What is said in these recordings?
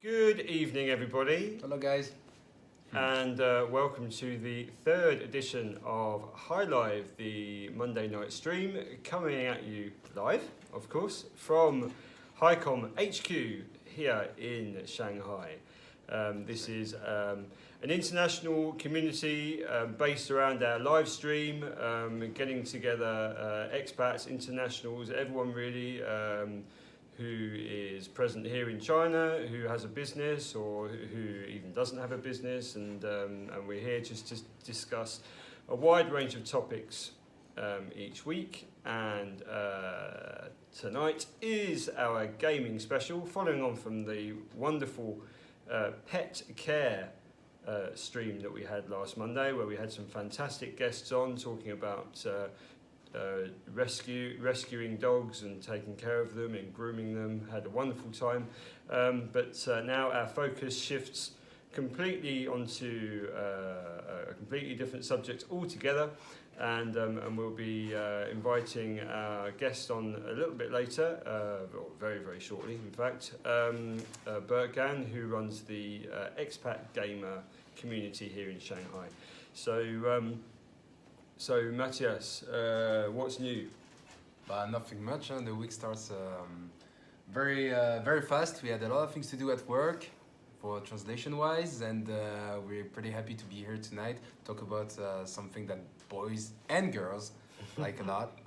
Good evening, everybody, Hello, guys. and welcome to the third edition of High Live, the Monday night stream, coming at you live, of course, from HiCom HQ here in Shanghai. This is an international community based around our live stream, getting together expats, internationals, everyone really. Who is present here in China, who has a business or who even doesn't have a business, and we're here just to discuss a wide range of topics each week. And tonight is our gaming special, following on from the wonderful pet care stream that we had last Monday, where we had some fantastic guests on talking about rescuing dogs and taking care of them and grooming them. Had a wonderful time, but now our focus shifts completely onto a completely different subject altogether, and we'll be inviting our guest on a little bit later, or very shortly in fact, Berkan, who runs the Expat Gamer community here in Shanghai. So Matthias, what's new? Nothing much. The week starts very fast. We had a lot of things to do at work for translation-wise, and we're pretty happy to be here tonight. Talk about something that boys and girls like a lot: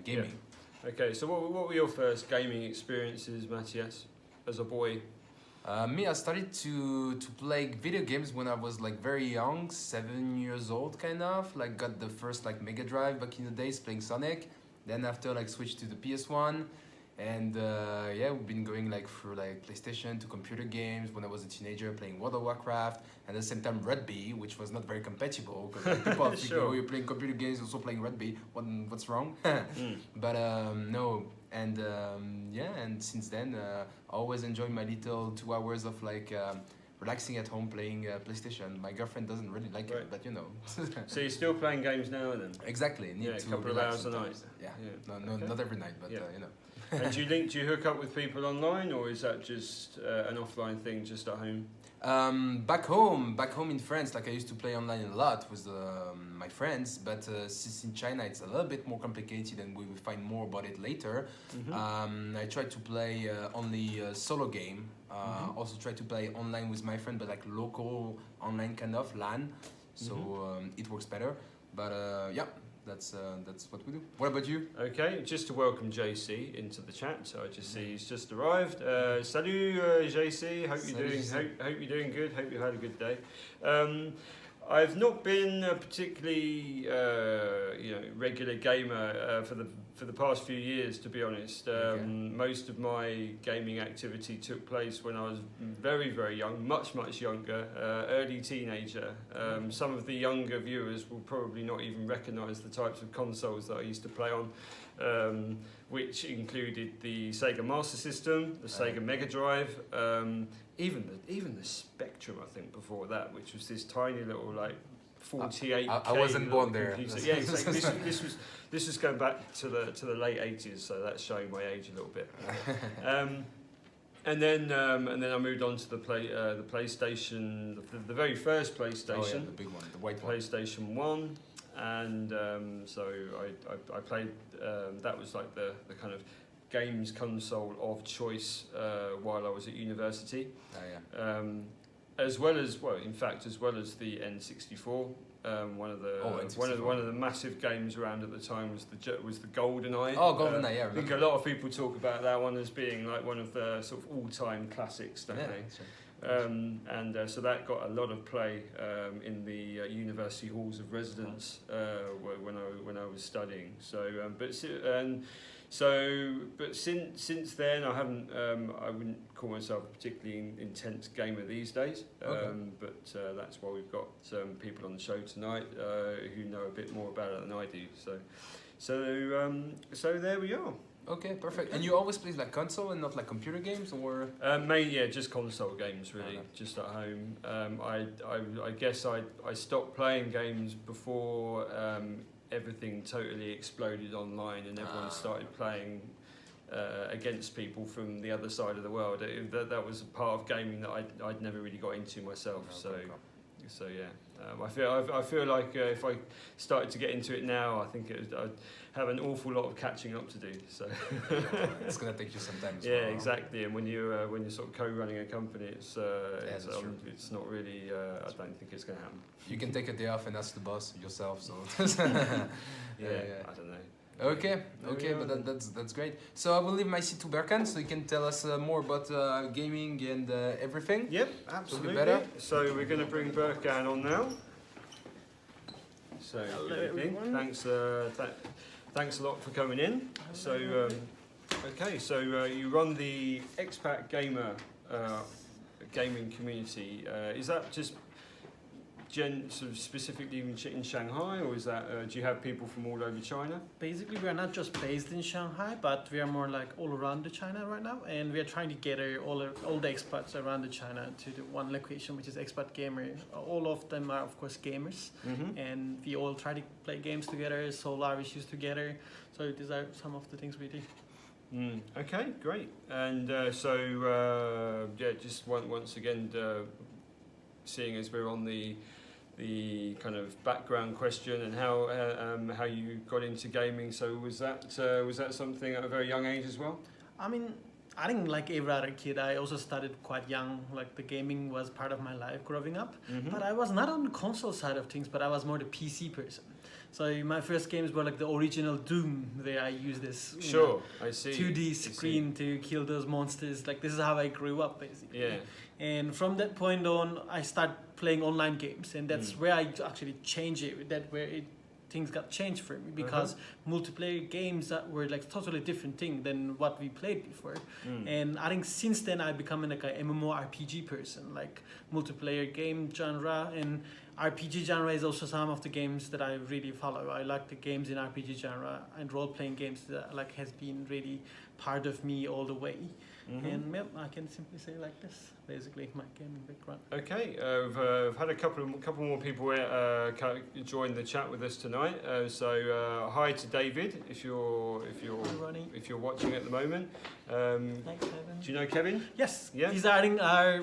gaming. Yeah. Okay, so what were your first gaming experiences, Matthias, as a boy? Me, I started to play video games when I was like very young, 7 years old, kind of. Like got the first like Mega Drive back in the days, playing Sonic. Then after like switched to the PS1, and yeah, we've been going like through like PlayStation to computer games. When I was a teenager, playing World of Warcraft, and at the same time Rugby, which was not very compatible because like, people are thinking, Sure. oh, you're playing computer games, also playing Rugby. What's wrong? But no. And yeah, and since then, I always enjoy my little 2 hours of like relaxing at home playing PlayStation. My girlfriend doesn't really like Right. it, but you know. So you're still playing games now then? Exactly. Need Yeah, a to couple of relax hours a sometimes. night. Yeah. Yeah. No, Okay. not every night, but Yeah. you know. And do you hook up with people online, or is that just an offline thing, just at home? Back home in France, like I used to play online a lot with my friends, but since in China it's a little bit more complicated, and we will find more about it later. I tried to play only a solo game. Also tried to play online with my friend, but like local online kind of LAN, so it works better. But yeah, that's what we do. What about you? Okay, just to welcome JC into the chat. So I just see he's just arrived. Salut JC. Hope you're Salut, doing. JC. Hope you're doing good. Hope you had a good day. I've not been a particularly regular gamer for the past few years, to be honest. Most of my gaming activity took place when I was very young, much younger, early teenager. Some of the younger viewers will probably not even recognise the types of consoles that I used to play on, which included the Sega Master System, the Sega Mega Drive, even the Spectrum, I think, before that, which was this tiny little like 48K. I wasn't born there. Yeah, exactly. This was going back to the late 80s, so that's showing my age a little bit. And then I moved on to the PlayStation, the very first PlayStation. Oh yeah, the big one, the white one. PlayStation 1, and so I played. That was like the kind of games console of choice while I was at university. Oh yeah. As well as the N64. One of the massive games around at the time was the GoldenEye. Oh, GoldenEye, yeah. I I think a lot of people talk about that one as being like one of the sort of all-time classics, don't they? Sure. So that got a lot of play in the university halls of residence when I was studying. But since then I haven't. I wouldn't call myself a particularly intense gamer these days. But that's why we've got people on the show tonight who know a bit more about it than I do. So there we are. Okay, perfect. And you always play like console and not like computer games, or? Mainly, just console games, really, just at home. I guess I stopped playing games before everything totally exploded online and everyone started playing against people from the other side of the world. That was a part of gaming that I'd never really got into myself. So yeah, I feel like if I started to get into it now, I think I'd have an awful lot of catching up to do. So it's gonna take you some time. As yeah, well. exactly. And when you're sort of co-running a company, it's not really. I don't think it's gonna happen. You can take a day off and ask the boss yourself. So yeah, I don't know. Okay, but that's great. So I will leave my seat to Berkan, so you can tell us more about gaming and everything. Yep, absolutely. Better. So we're going to bring Berkan on now. So good evening. Thanks a lot for coming in. So okay, so you run the Expat Gamer gaming community. Is that just sort of specifically in Shanghai, or is that do you have people from all over China? Basically, we are not just based in Shanghai, but we are more like all around the China right now, and we are trying to gather all the expats around the China to the one location, which is Expat Gamer. All of them are, of course, gamers, and we all try to play games together, solve our issues together. So these are some of the things we do. Okay, great. And so yeah, just once again, seeing as we're on the kind of background question and how you got into gaming. So was that something at a very young age as well? I mean, I think like every other kid, I also started quite young. Like the gaming was part of my life growing up. But I was not on the console side of things, but I was more the PC person. So my first games were like the original Doom, where I used this I see 2D screen to kill those monsters. Like this is how I grew up basically. Yeah. And from that point on, I started playing online games, and that's where I actually changed it. Things got changed for me, because multiplayer games were like totally different thing than what we played before. And I think since then I've become like a MMORPG person, like multiplayer game genre, and RPG genre is also some of the games that I really follow. I like the games in RPG genre, and role-playing games that like has been really part of me all the way. And I can simply say like this, basically my gaming background. Okay, we've had a couple more people join the chat with us tonight. So hi to David, if you're watching at the moment. Hi, Kevin. Do you know Kevin? Yes. Yeah. These are our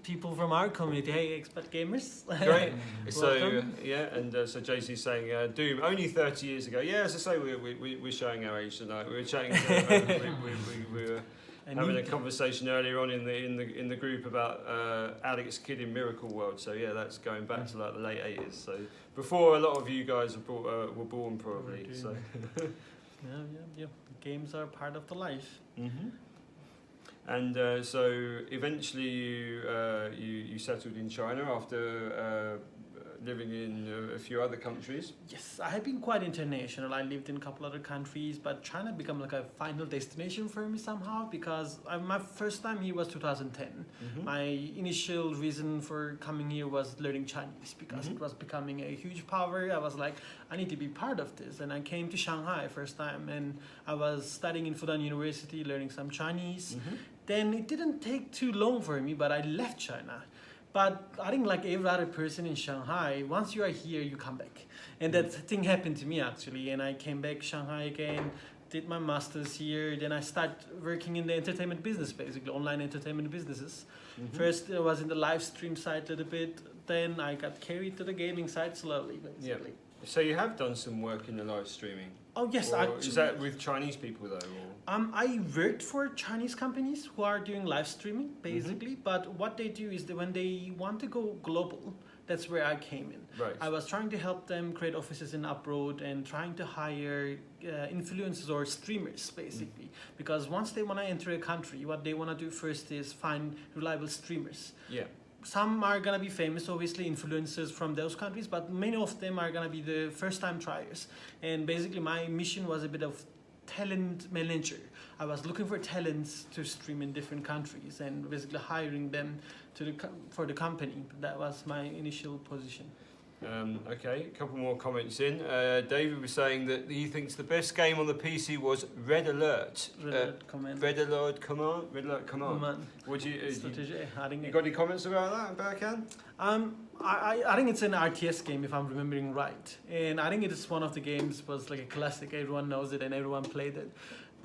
people from our community. Hey, Expat Gamers. Great. So Welcome. yeah, and so JC's saying Doom only 30 years ago. Yeah, as I say, we're showing our age tonight. We were chatting. We were having a conversation earlier on in the group about Alex Kidd in Miracle World. So yeah, that's going back to like the late 80s. So before a lot of you guys were born probably. So yeah. Games are part of the life. And so eventually you settled in China after living in a few other countries. Yes, I have been quite international. I lived in a couple other countries, but China became like a final destination for me somehow, because my first time here was 2010. My initial reason for coming here was learning Chinese, because it was becoming a huge power. I was like, I need to be part of this. And I came to Shanghai first time, and I was studying in Fudan University, learning some Chinese. Then it didn't take too long for me, but I left China. But I think like every other person in Shanghai, once you are here, you come back. And that thing happened to me actually. And I came back Shanghai again, did my master's here. Then I started working in the entertainment business, basically, online entertainment businesses. First I was in the live stream side a little bit. Then I got carried to the gaming side slowly, basically. Yeah. So you have done some work in the live streaming? Oh yes, or actually. Is that with Chinese people though? Or? I worked for Chinese companies who are doing live streaming basically, but what they do is that when they want to go global, that's where I came in. Right. I was trying to help them create offices in abroad and trying to hire influencers or streamers basically, because once they want to enter a country, what they want to do first is find reliable streamers. Yeah. Some are going to be famous, obviously, influencers from those countries, but many of them are going to be the first-time tryers. And basically, my mission was a bit of talent manager. I was looking for talents to stream in different countries and basically hiring them for the company. That was my initial position. Okay, a couple more comments in. David was saying that he thinks the best game on the PC was Red Alert. Red Alert Command. Would you got any comments about that, Berkan? I think it's an RTS game if I'm remembering right, and I think it is one of the games was like a classic. Everyone knows it and everyone played it.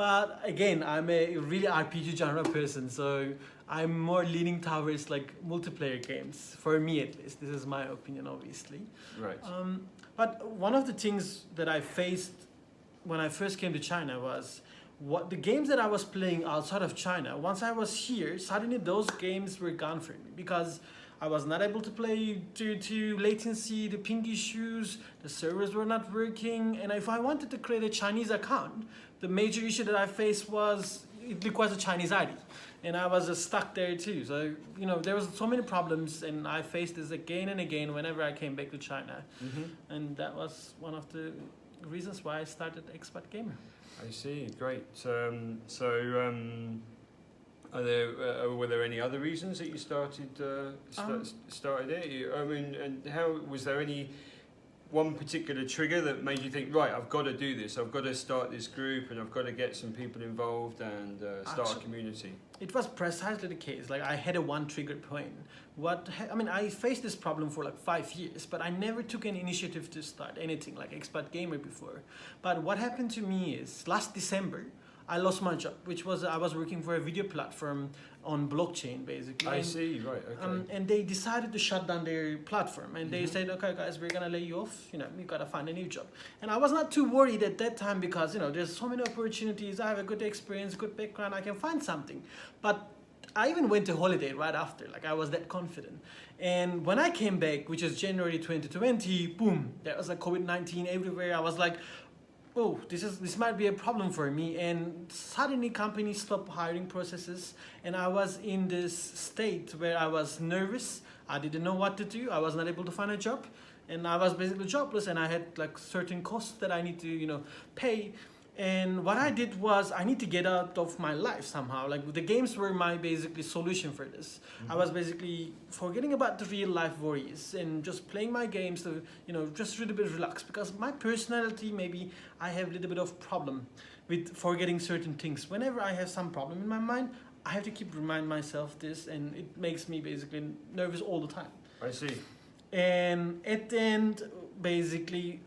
But again, I'm a really RPG genre person, so I'm more leaning towards like multiplayer games. For me, at least, this is my opinion, obviously. Right. But one of the things that I faced when I first came to China was what the games that I was playing outside of China. Once I was here, suddenly those games were gone from me because I was not able to play due to latency, the ping issues, the servers were not working, and if I wanted to create a Chinese account, the major issue that I faced was it requires a Chinese ID, and I was just stuck there too. So there was so many problems, and I faced this again and again whenever I came back to China, and that was one of the reasons why I started Expat Gamer. I see. Great. Were there any other reasons that you started it? I mean, and how was there any one particular trigger that made you think, right, I've got to do this. I've got to start this group, and I've got to get some people involved and start a community. It was precisely the case. Like I had a one trigger point. I faced this problem for like 5 years, but I never took any initiative to start anything like Expat Gamer before. But what happened to me is last December, I lost my job, which was I was working for a video platform on blockchain, basically. I see, right, okay. And they decided to shut down their platform, and they said, okay, guys, we're gonna lay you off. You gotta find a new job. And I was not too worried at that time because there's so many opportunities. I have a good experience, good background. I can find something. But I even went to holiday right after. Like I was that confident. And when I came back, which is January 2020, boom, there was like COVID-19 everywhere. I was like, oh, this might be a problem for me, and suddenly companies stopped hiring processes, and I was in this state where I was nervous. I didn't know what to do. I was not able to find a job, and I was basically jobless, and I had like certain costs that I need to pay. And what I did was I need to get out of my life somehow. Like the games were my basically solution for this. I was basically forgetting about the real life worries and just playing my games to just a little bit relax, because my personality, maybe I have a little bit of problem with forgetting certain things. Whenever I have some problem in my mind, I have to keep remind myself this, and it makes me basically nervous all the time. I see. And at the end, basically,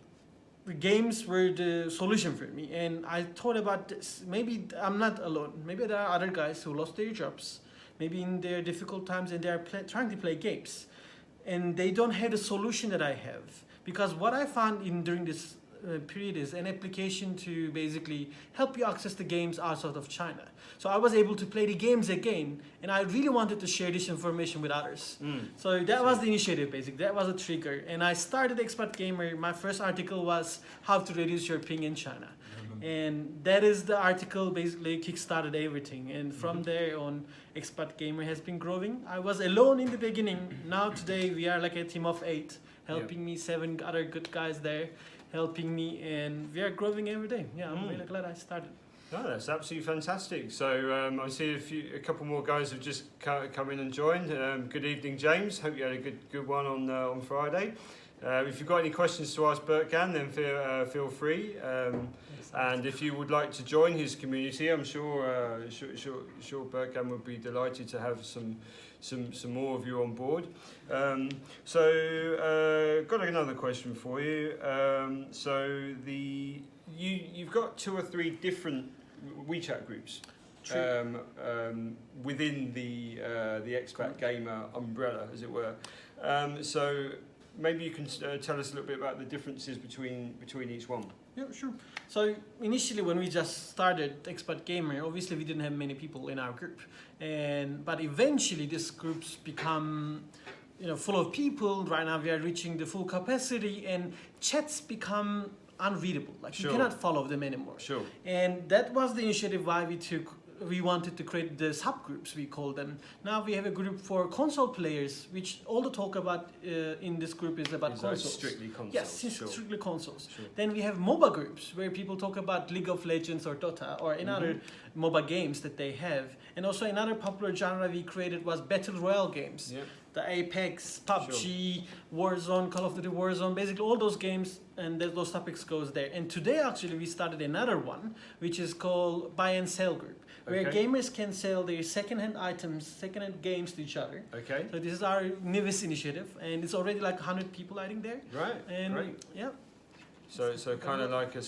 the games were the solution for me, and I thought about this. Maybe I'm not alone. Maybe there are other guys who lost their jobs, maybe in their difficult times, and they are trying to play games, and they don't have the solution that I have. Because what I found during this period is an application to basically help you access the games outside of China. So I was able to play the games again, and I really wanted to share this information with others. So that was the initiative, basically. That was a trigger. And I started Expat Gamer. My first article was how to reduce your ping in China. And that is the article basically kickstarted everything. And from there on, Expat Gamer has been growing. I was alone in the beginning. Now today we are like a team of 8, helping me, 7 other good guys there, helping me, and we are growing every day. Yeah, I'm really glad I started. No, that's absolutely fantastic. So I see a couple more guys have just come in and joined. Good evening, James. Hope you had a good one on Friday. If you've got any questions to ask Berkan, then feel free. And if you would like to join his community, I'm sure Berkan would be delighted to have some more of you on board. Got another question for you. You've got 2 or 3 different WeChat groups within the Expat Gamer umbrella, as it were. So maybe you can tell us a little bit about the differences between each one. Yeah, sure. So initially, when we just started Expat Gamer, obviously we didn't have many people in our group, but eventually these groups become full of people. Right now we are reaching the full capacity, and chats become unreadable. Like you cannot follow them anymore. Sure. And that was the initiative why we wanted to create the subgroups, we call them. Now we have a group for console players, which all the talk about in this group is about consoles. Strictly consoles. Yes, strictly consoles. Sure. Then we have MOBA groups where people talk about League of Legends or Dota or another MOBA games that they have. And also another popular genre we created was Battle Royale games. Yep. The Apex, PUBG, Warzone, Call of Duty Warzone, basically all those games, and those topics goes there. And today actually we started another one, which is called Buy and Sell Group, where gamers can sell their second-hand items, second-hand games to each other. Okay. So this is our newest initiative, and it's already like 100 people I think there. Right. And great. Yeah. So kind of like a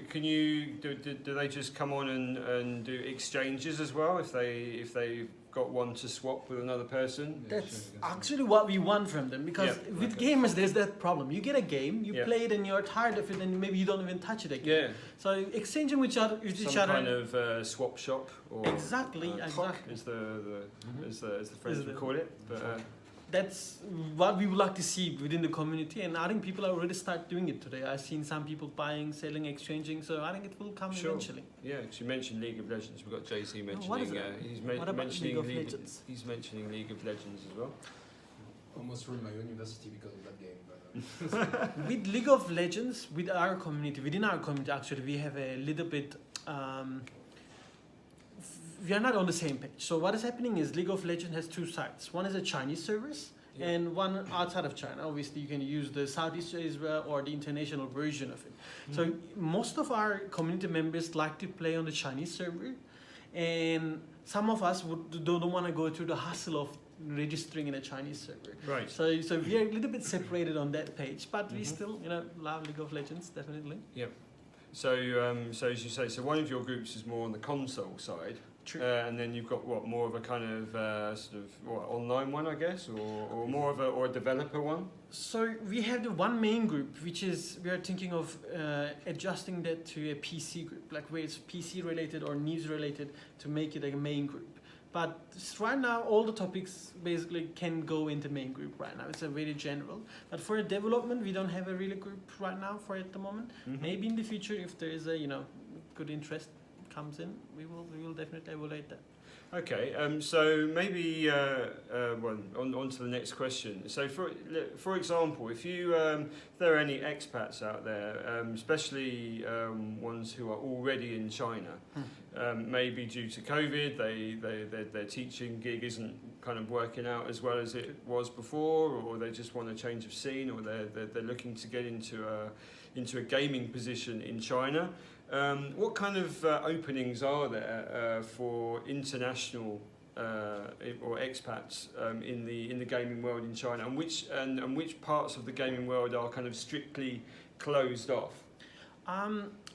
can you do they just come on and do exchanges as well if they got one to swap with another person? That's actually what we want from them, because with gamers there's that problem. You get a game, you play it and you're tired of it, and maybe you don't even touch it again. Yeah. So exchanging with each other, some kind of swap shop or exactly. is the French would call it. But that's what we would like to see within the community, and I think people are already start doing it today. I've seen some people buying, selling, exchanging, so I think it will come eventually. Yeah, because you mentioned League of Legends. We've got JC mentioning. What is it? He's What about mentioning League of Legends? He's mentioning League of Legends as well. Almost ruined my university because of that game. But, with League of Legends, within our community, actually, we have a little bit. We are not on the same page. So what is happening is League of Legends has two sides. One is a Chinese service and one outside of China. Obviously, you can use the Southeast Asia or the international version of it. So most of our community members like to play on the Chinese server, and some of us don't want to go through the hassle of registering in a Chinese server. Right. So we are a little bit separated on that page, but we still love League of Legends, definitely. Yep. So as you say, so one of your groups is more on the console side. True. And then you've got more of a kind of sort of online one, I guess, or more of a developer one. So we have the one main group, which is we are thinking of adjusting that to a PC group, like where it's PC related or news related, to make it a main group. But right now, all the topics basically can go into main group right now. It's a very general. But for development, we don't have a really group right now for at the moment. Maybe in the future, if there is a good interest comes in, we will definitely evaluate that. Okay, so maybe on to the next question. So for example, if there are any expats out there, especially ones who are already in China, maybe due to COVID, their teaching gig isn't kind of working out as well as it was before, or they just want a change of scene, or they're looking to get into a gaming position in China. What kind of openings are there for international or expats in the gaming world in China, and which parts of the gaming world are kind of strictly closed off?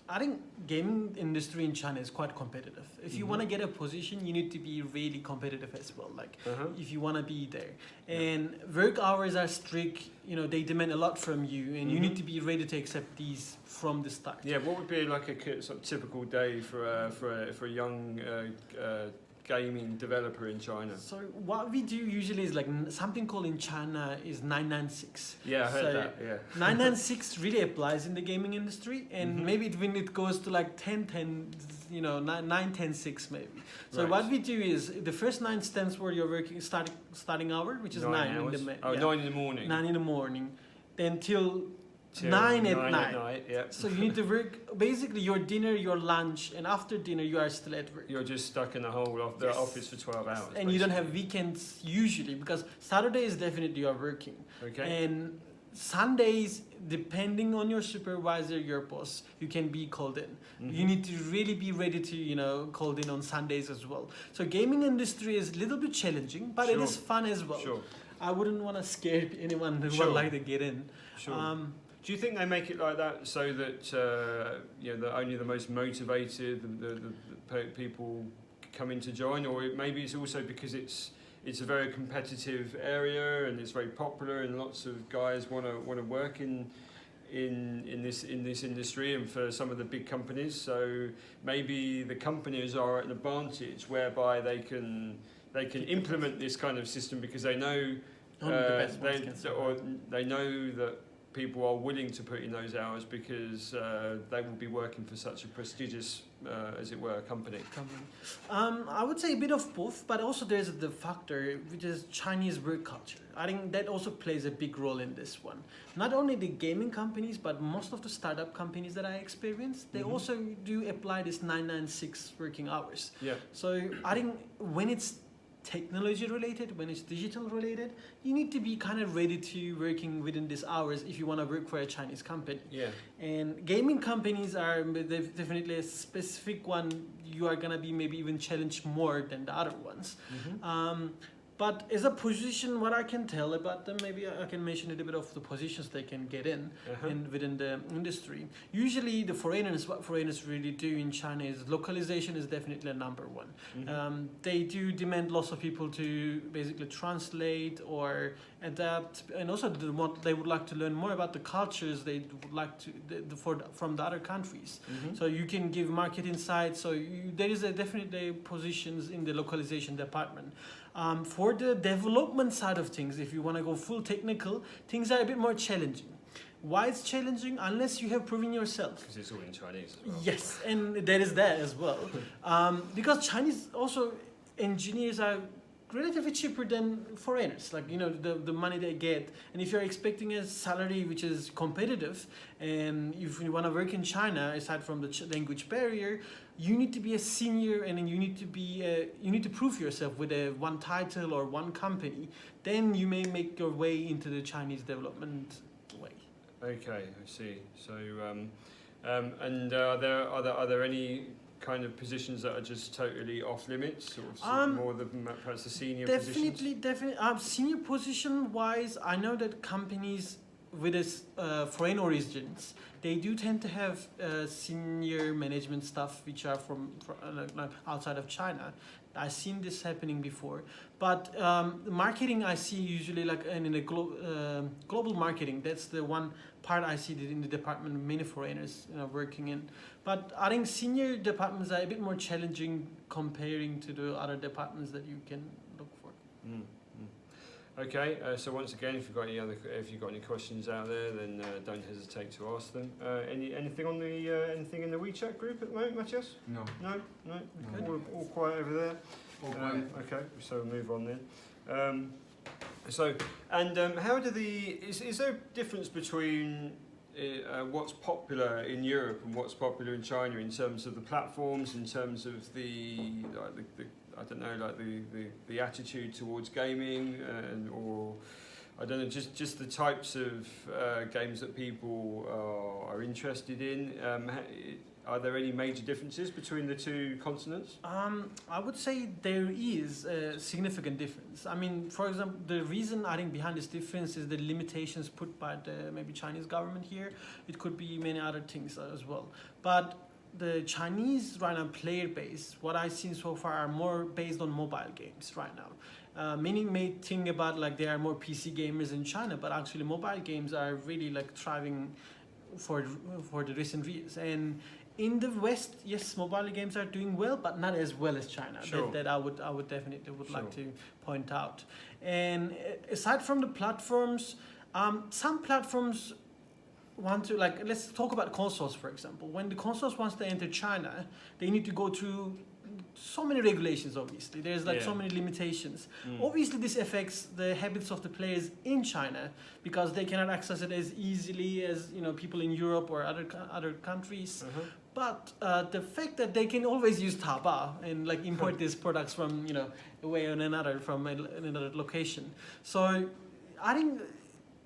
I think gaming industry in China is quite competitive. If you want to get a position, you need to be really competitive as well. Like if you want to be there, and work hours are strict. They demand a lot from you, and you need to be ready to accept these from the start. Yeah, what would be like a sort of typical day for a young gaming developer in China? So what we do usually is like something called in China is 996. Yeah, I heard that. Yeah. 996 really applies in the gaming industry, and maybe when it goes to like 1010, 910 maybe. So what we do is the first 9 stands for your working starting hour, which is 9 hours. in the 9 in the morning. 9 in the morning, then till 9 at night. Yeah. So you need to work basically your dinner, your lunch, and after dinner you are still at work. You're just stuck in the whole of the office for 12 hours. And you don't have weekends usually, because Saturday is definitely you are working. Okay. And Sundays, depending on your supervisor, your boss, you can be called in. You need to really be ready to, called in on Sundays as well. So gaming industry is a little bit challenging, but it is fun as well. Sure. I wouldn't want to scare anyone who would like to get in. Sure. Do you think they make it like that so that that only the most motivated the people come in to join, or maybe it's also because it's a very competitive area and it's very popular and lots of guys want to work in this industry and for some of the big companies, so maybe the companies are at an advantage whereby they can implement this kind of system because they know they know that people are willing to put in those hours because they will be working for such a prestigious, as it were, company. I would say a bit of both, but also there's the factor which is Chinese work culture. I think that also plays a big role in this one. Not only the gaming companies, but most of the startup companies that I experienced, they also do apply this 996 working hours. Yeah. So I think when it's technology related, when it's digital related, you need to be kind of ready to working within these hours if you want to work for a Chinese company. Yeah. And gaming companies are definitely a specific one. You are gonna be maybe even challenged more than the other ones. But as a position, what I can tell about them, maybe I can mention a little bit of the positions they can get in, within the industry. Usually, what foreigners really do in China is localization is definitely a number one. They do demand lots of people to basically translate or adapt, and also they would like to learn more about the cultures they would like to from the other countries. So you can give market insights. So there is definitely positions in the localization department. For the development side of things, if you want to go full technical, things are a bit more challenging. Why it's challenging? Unless you have proven yourself. Because it's all in Chinese as well. Yes, and there is that as well. Because Chinese also engineers are relatively cheaper than foreigners. Like, the money they get. And if you're expecting a salary which is competitive, and if you want to work in China, aside from the language barrier, you need to be a senior, and then you need to prove yourself with one title or one company. Then you may make your way into the Chinese development way. Okay, I see. So, and are there any kind of positions that are just totally off limits, or more perhaps the senior positions? Definitely. Senior position wise, I know that companies with foreign origins, they do tend to have senior management staff which are from outside of China. I've seen this happening before, but marketing I see usually in the global marketing. That's the one part I see that in the department many foreigners working in. But I think senior departments are a bit more challenging comparing to the other departments that you can look for. Okay, so once again, if you've got any questions out there, then don't hesitate to ask them. Anything on the anything in the WeChat group at the moment, Matthias? No. Okay. All quiet over there. Okay, so we'll move on then. How do is there a difference between what's popular in Europe and what's popular in China in terms of the platforms, in terms of the I don't know, like the attitude towards gaming, or I don't know, just the types of games that people are interested in. Are there any major differences between the two continents? I would say there is a significant difference. I mean, for example, the reason I think behind this difference is the limitations put by the maybe Chinese government here. It could be many other things as well. But the Chinese right now player base, what I've seen so far, are more based on mobile games right now. Many may think about there are more PC gamers in China, but actually mobile games are really thriving for the recent years. And in the West, yes, mobile games are doing well, but not as well as China. Sure. That I would definitely like to point out. And aside from the platforms, some platforms want to let's talk about consoles, for example. When the consoles wants to enter China, they need to go through so many regulations. Obviously, there's so many limitations. Obviously, this affects the habits of the players in China because they cannot access it as easily as people in Europe or other countries. But the fact that they can always use Taobao and import these products from away on another location. So I think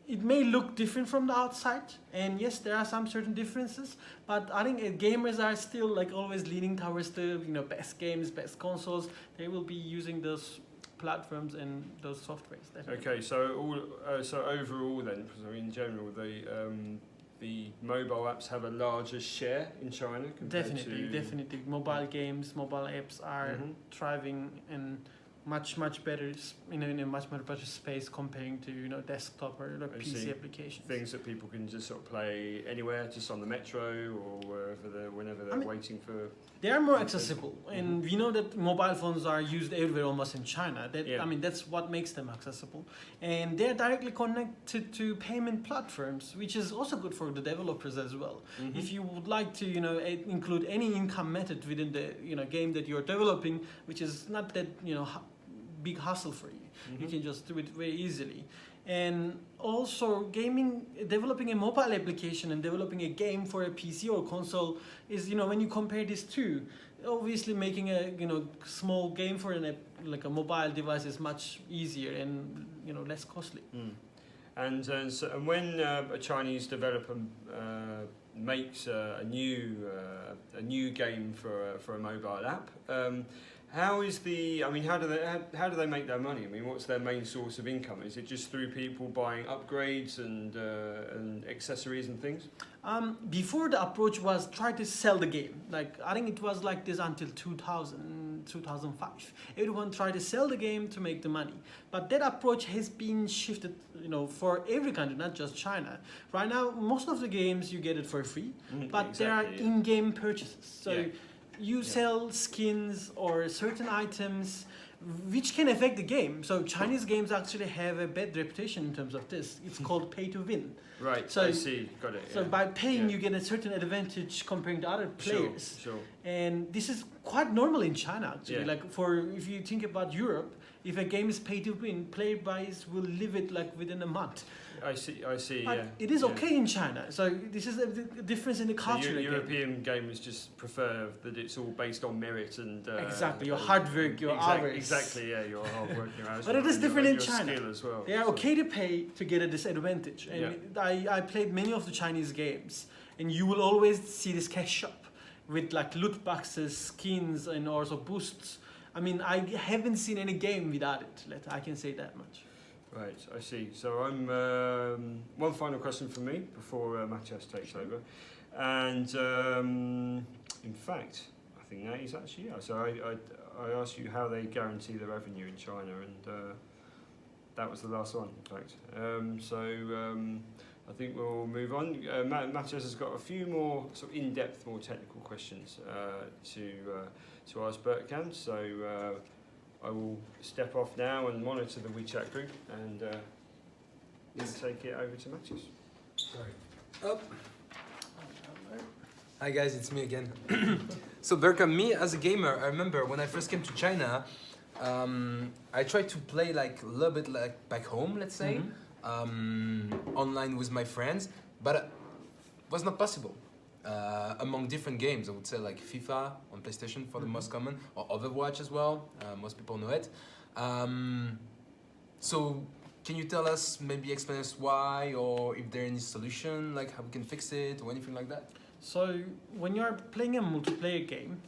it may look different from the outside, and yes, there are some certain differences, but I think gamers are still always leaning towards the best games, best consoles. They will be using those platforms and those softwares. Definitely. Okay, so overall then, so in general, the mobile apps have a larger share in China compared Definitely. Mobile games, mobile apps are thriving and much better in a much better space comparing to desktop or PC applications. Things that people can just sort of play anywhere, just on the metro or whenever they're waiting for. They are more accessible, and we know that mobile phones are used everywhere almost in China. I mean, that's what makes them accessible, and they're directly connected to payment platforms, which is also good for the developers as well. If you would like to include any income method within the game that you're developing, which is not that big hassle for you. You can just do it very easily. And also developing a mobile application and developing a game for a PC or console is, when you compare these two, obviously making a small game for a mobile device is much easier and less costly. And when a Chinese developer makes a new game for a mobile app, How is the? I mean, how do they make their money? I mean, what's their main source of income? Is it just through people buying upgrades and accessories and things? Before the approach was try to sell the game. Like I think it was like this until 2000, 2005. Everyone tried to sell the game to make the money. But that approach has been shifted, for every country, not just China. Right now, most of the games you get it for free, but there are in-game purchases. So you sell skins or certain items which can affect the game. So Chinese games actually have a bad reputation in terms of this. It's called pay to win. Right, so, I see, got it. So by paying you get a certain advantage comparing to other players. Sure. And this is quite normal in China actually. Yeah. Like if you think about Europe, if a game is pay to win, player base will leave it like within a month. I see, but it is okay in China. So this is a difference in the culture. So European gamers just prefer that it's all based on merit and exactly your hard work, your hours. Exactly, your hard work, your hours. But it is different in China. Skill as well. They are okay to pay to get a disadvantage. And I played many of the Chinese games, and you will always see this cash shop with like loot boxes, skins, and also boosts. I mean, I haven't seen any game without it. I can say that much. Right, I see. So I'm one final question from me before Matthias takes over, and in fact, I think that is actually so. I asked you how they guarantee the revenue in China, and that was the last one, in fact. I think we'll move on. Matthias has got a few more sort of in-depth, more technical questions to ask Berkan. So. I will step off now and monitor the WeChat group and take it over to Matthias. Sorry. Up. Hi guys, it's me again. So Berkan, me as a gamer, I remember when I first came to China, I tried to play like a little bit like back home, let's say, online with my friends, but it was not possible. Among different games, I would say like FIFA on PlayStation for the most common, or Overwatch as well. Most people know it. So can you tell us, maybe explain us why, or if there any solution, like how we can fix it or anything like that? So when you are playing a multiplayer game,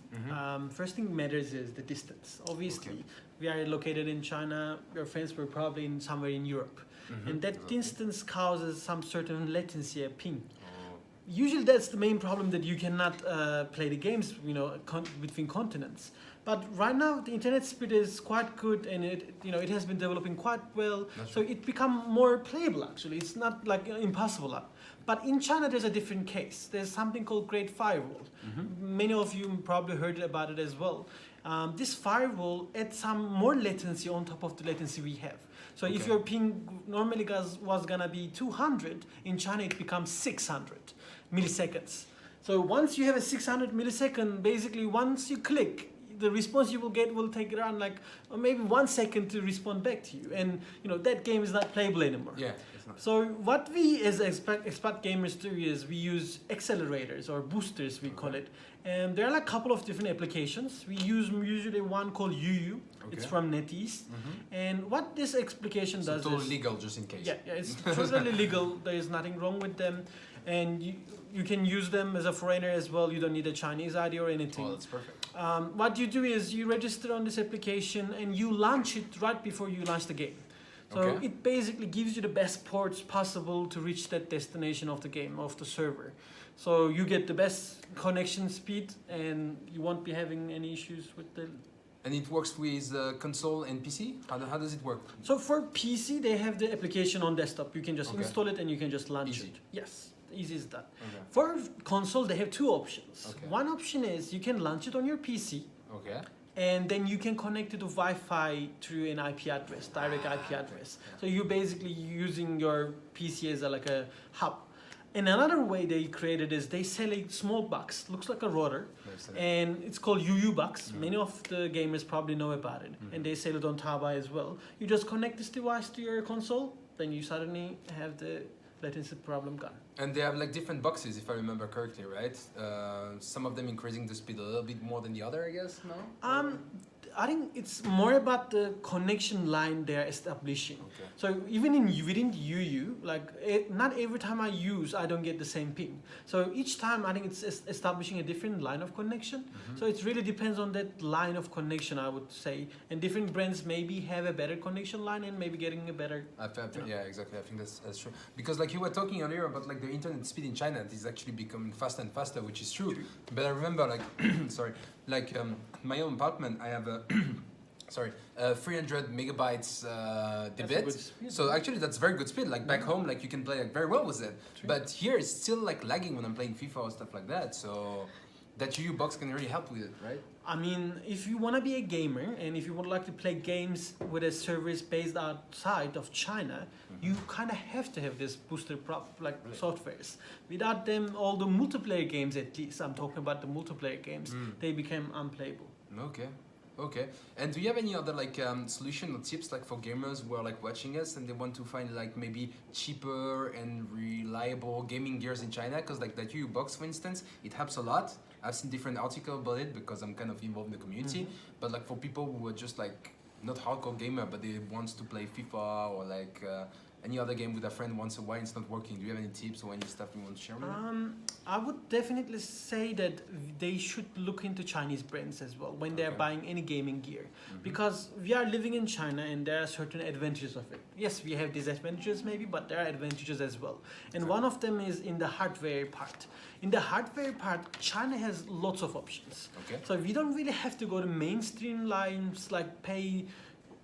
first thing matters is the distance. Obviously, we are located in China. Your friends were probably somewhere in Europe, and that distance causes some certain latency, a ping. Usually that's the main problem, that you cannot play the games, between continents. But right now the internet speed is quite good, and it has been developing quite well. So it become more playable actually. It's not like impossible. But in China there's a different case. There's something called Great Firewall. Many of you probably heard about it as well. This firewall adds some more latency on top of the latency we have. So if your ping normally was gonna be 200, in China it becomes 600 milliseconds. So once you have a 600 millisecond, basically once you click, the response you will get will take around like maybe 1 second to respond back to you, and that game is not playable anymore. Yeah, it's not. So what we as expat gamers do is we use accelerators or boosters, we call it, and there are like a couple of different applications. We use usually one called UU. It's from NetEase, and what this application does totally is legal, just in case. Yeah, it's totally legal. There is nothing wrong with them, and you can use them as a foreigner as well. You don't need a Chinese ID or anything. Oh, that's perfect. What you do is you register on this application and you launch it right before you launch the game. So it basically gives you the best ports possible to reach that destination of the game, of the server. So you get the best connection speed, and you won't be having any issues with the... And it works with console and PC? How does it work? So for PC, they have the application on desktop. You can just install it and you can just launch it. Yes, easy as that. For console, they have two options. One option is you can launch it on your PC. And then you can connect it to Wi-Fi through an IP address, direct IP address. So you're basically using your PC as like a hub. And another way they created is they sell a small box, looks like a router, and it's called UU box. Many of the gamers probably know about it, and they sell it on Taobao as well. You just connect this device to your console, then you suddenly have the latency problem gone. And they have like different boxes, if I remember correctly, right? Some of them increasing the speed a little bit more than the other, I guess, no? I think it's more about the connection line they're establishing. Okay. So even within UU, like not every time I use, I don't get the same ping. So each time I think it's establishing a different line of connection. So it really depends on that line of connection, I would say. And different brands maybe have a better connection line and maybe getting a better. Yeah, exactly. I think that's true. Because like you were talking earlier about like the internet speed in China is actually becoming faster and faster, which is true. But I remember like, sorry, like my own apartment, I have a 300 megabytes debit. So actually that's very good speed. Like back home, like you can play like very well with it. True. But here it's still like lagging when I'm playing FIFA or stuff like that. So that UU box can really help with it, right? I mean, if you want to be a gamer and if you would like to play games with a service based outside of China, you kind of have to have this booster softwares. Without them, all the multiplayer games, at least I'm talking about the multiplayer games, they became unplayable. Okay. And do you have any other like solution or tips like for gamers who are like watching us and they want to find like maybe cheaper and reliable gaming gears in China? Because like that UU box, for instance, it helps a lot. I've seen different articles about it because I'm kind of involved in the community. But like for people who are just like not hardcore gamer but they want to play FIFA or like any other game with a friend once a while, it's not working. Do you have any tips or any stuff you want to share with me? I would definitely say that they should look into Chinese brands as well when they're buying any gaming gear. Because we are living in China and there are certain advantages of it. Yes, we have disadvantages maybe, but there are advantages as well. And one of them is in the hardware part. In the hardware part, China has lots of options. So we don't really have to go to mainstream lines like pay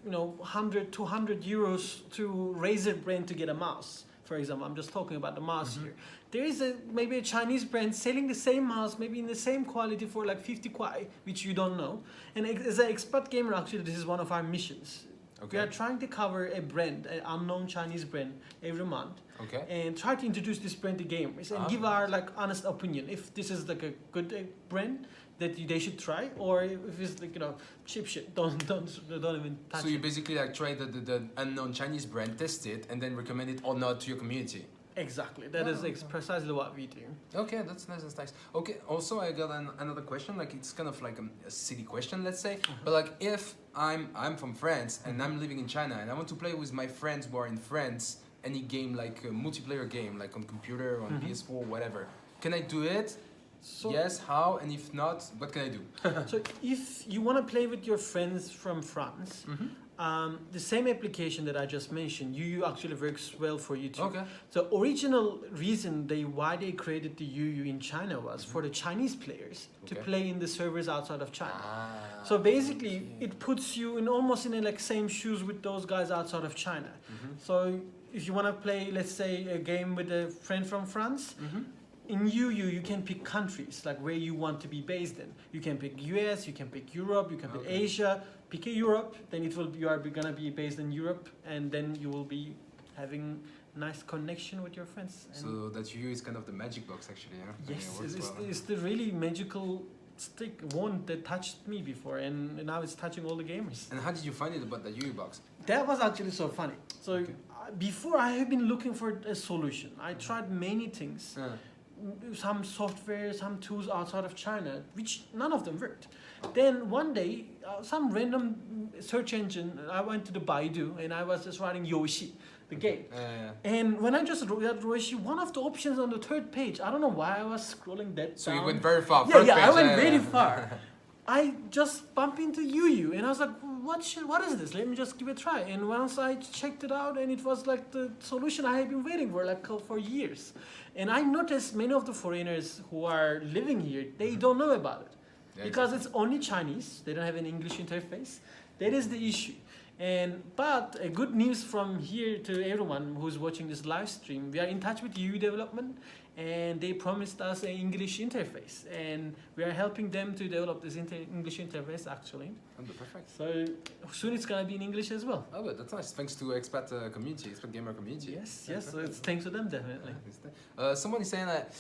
100, 200 euros to Razer brand to get a mouse. For example, I'm just talking about the mouse here. There is maybe a Chinese brand selling the same mouse, maybe in the same quality for like 50 kwai, which you don't know. And as an expat gamer, actually, this is one of our missions. We are trying to cover a brand, an unknown Chinese brand, every month. And try to introduce this brand to gamers and give our like honest opinion. If this is like a good brand that they should try, or if it's like cheap shit, don't even touch it. So you basically like try the unknown Chinese brand, test it, and then recommend it or not to your community. Exactly, that is precisely what we do. Okay, that's nice. Okay, also I got another question. Like it's kind of like a silly question, let's say. But like if I'm from France and I'm living in China and I want to play with my friends who are in France, any game like a multiplayer game, like on computer, on PS4, whatever, can I do it? So yes, how? And if not, what can I do? So if you want to play with your friends from France, the same application that I just mentioned, UU actually works well for you too. So original reason why they created the UU in China was for the Chinese players to play in the servers outside of China. So basically, it puts you in almost in the like same shoes with those guys outside of China. So if you want to play, let's say, a game with a friend from France, in UU, you can pick countries, like where you want to be based in. You can pick US, you can pick Europe, you can pick Asia. Pick a Europe, then you are going to be based in Europe, and then you will be having nice connection with your friends. And so that UU is kind of the magic box, actually, yeah? Yes, it's the really magical stick wand that touched me before, and now it's touching all the gamers. And how did you find it about the UU box? That was actually so funny. So before, I have been looking for a solution. I tried many things. Some software, some tools outside of China, which none of them worked. Then one day, some random search engine, I went to the Baidu and I was just writing Yoshi, the game. And when I just wrote Yoshi, one of the options on the third page, I don't know why I was scrolling that So down. you went very far. I went very far. I just bumped into UU and I was like, what is this? Let me just give it a try. And once I checked it out, and it was like the solution I had been waiting for like for years. And I noticed many of the foreigners who are living here, they don't know about it. Because it's only Chinese, they don't have an English interface. That is the issue. But a good news from here to everyone who's watching this live stream, we are in touch with UU development, and they promised us an English interface, and we are helping them to develop this English interface actually. Perfect. So soon it's gonna be in English as well. Oh, but that's nice. Thanks to expat community, expat gamer community. Yes. So it's thanks to them definitely. Someone is saying that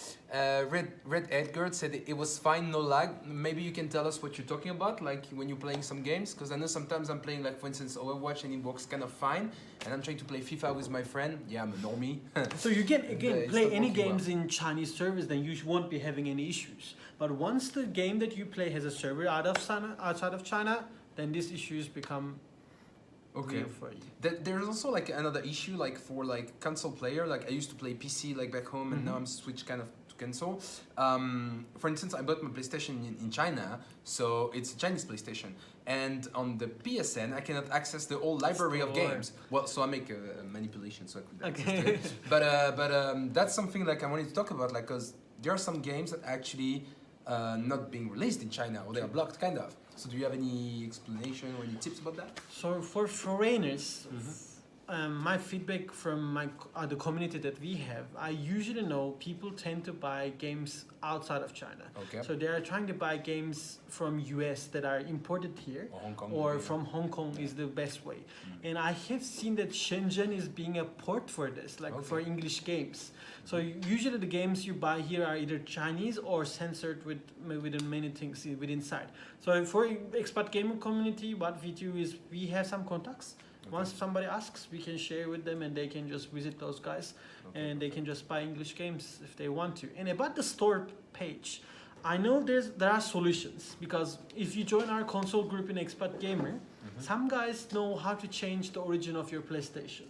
Red Edgar said it was fine, no lag. Maybe you can tell us what you're talking about, like when you're playing some games, because I know sometimes I'm playing, like for instance, Overwatch, and it works kind of fine, and I'm trying to play FIFA with my friend. Yeah, I'm a normie. So you can again play any games in Chinese servers, then you won't be having any issues. But once the game that you play has a server outside of China, then these issues become Okay. real for you. There's also like another issue like for like console player. Like I used to play PC like back home, and now I'm switched kind of to console. For instance, I bought my PlayStation in China, so it's a Chinese PlayStation, and on the PSN I cannot access the whole library of Store. games. Well, so I make a manipulation so I could access Okay. it. But that's something like I wanted to talk about, like, because there are some games that actually not being released in China, or they are blocked, kind of. So do you have any explanation or any tips about that? So for foreigners, my feedback from the community that we have, I usually know people tend to buy games outside of China. Okay. So they are trying to buy games from US that are imported here, Or Hong Kong. or maybe, from Hong Kong is the best way. And I have seen that Shenzhen is being a port for this, like for English games. So usually the games you buy here are either Chinese or censored within many things within inside. So for Expat Gamer community, what we do is we have some contacts. Once somebody asks, we can share with them, and they can just visit those guys, and they can just buy English games if they want to. And about the store page, I know there are solutions, because if you join our console group in Expat Gamer, some guys know how to change the origin of your PlayStation.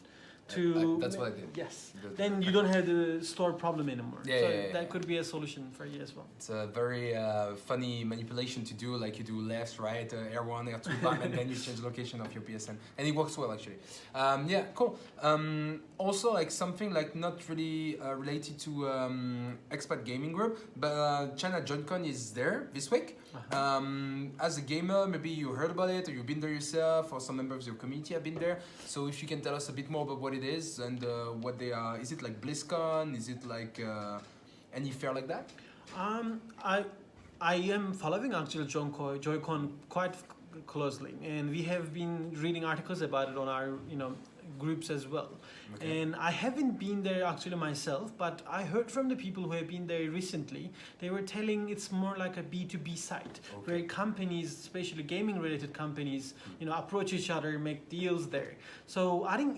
That's what I did. Yes. Good. Then you don't have the store problem anymore. Yeah, So yeah, that could be a solution for you as well. It's a very funny manipulation to do, like you do left, right, R1, R2, bam, and then you change the location of your PSN, and it works well actually. Yeah, cool. Also, like something like not really related to Expat Gaming Group, but China JohnCon is there this week. As a gamer, maybe you heard about it, or you've been there yourself, or some members of your community have been there. So if you can tell us a bit more about what it is and what they are. Is it like BlizzCon? Is it like any fair like that? I am following actually JoyCon quite closely, and we have been reading articles about it on our groups as well. Okay. And I haven't been there actually myself, but I heard from the people who have been there recently. They were telling it's more like a B2B site, where companies, especially gaming related companies, approach each other, make deals there. So I think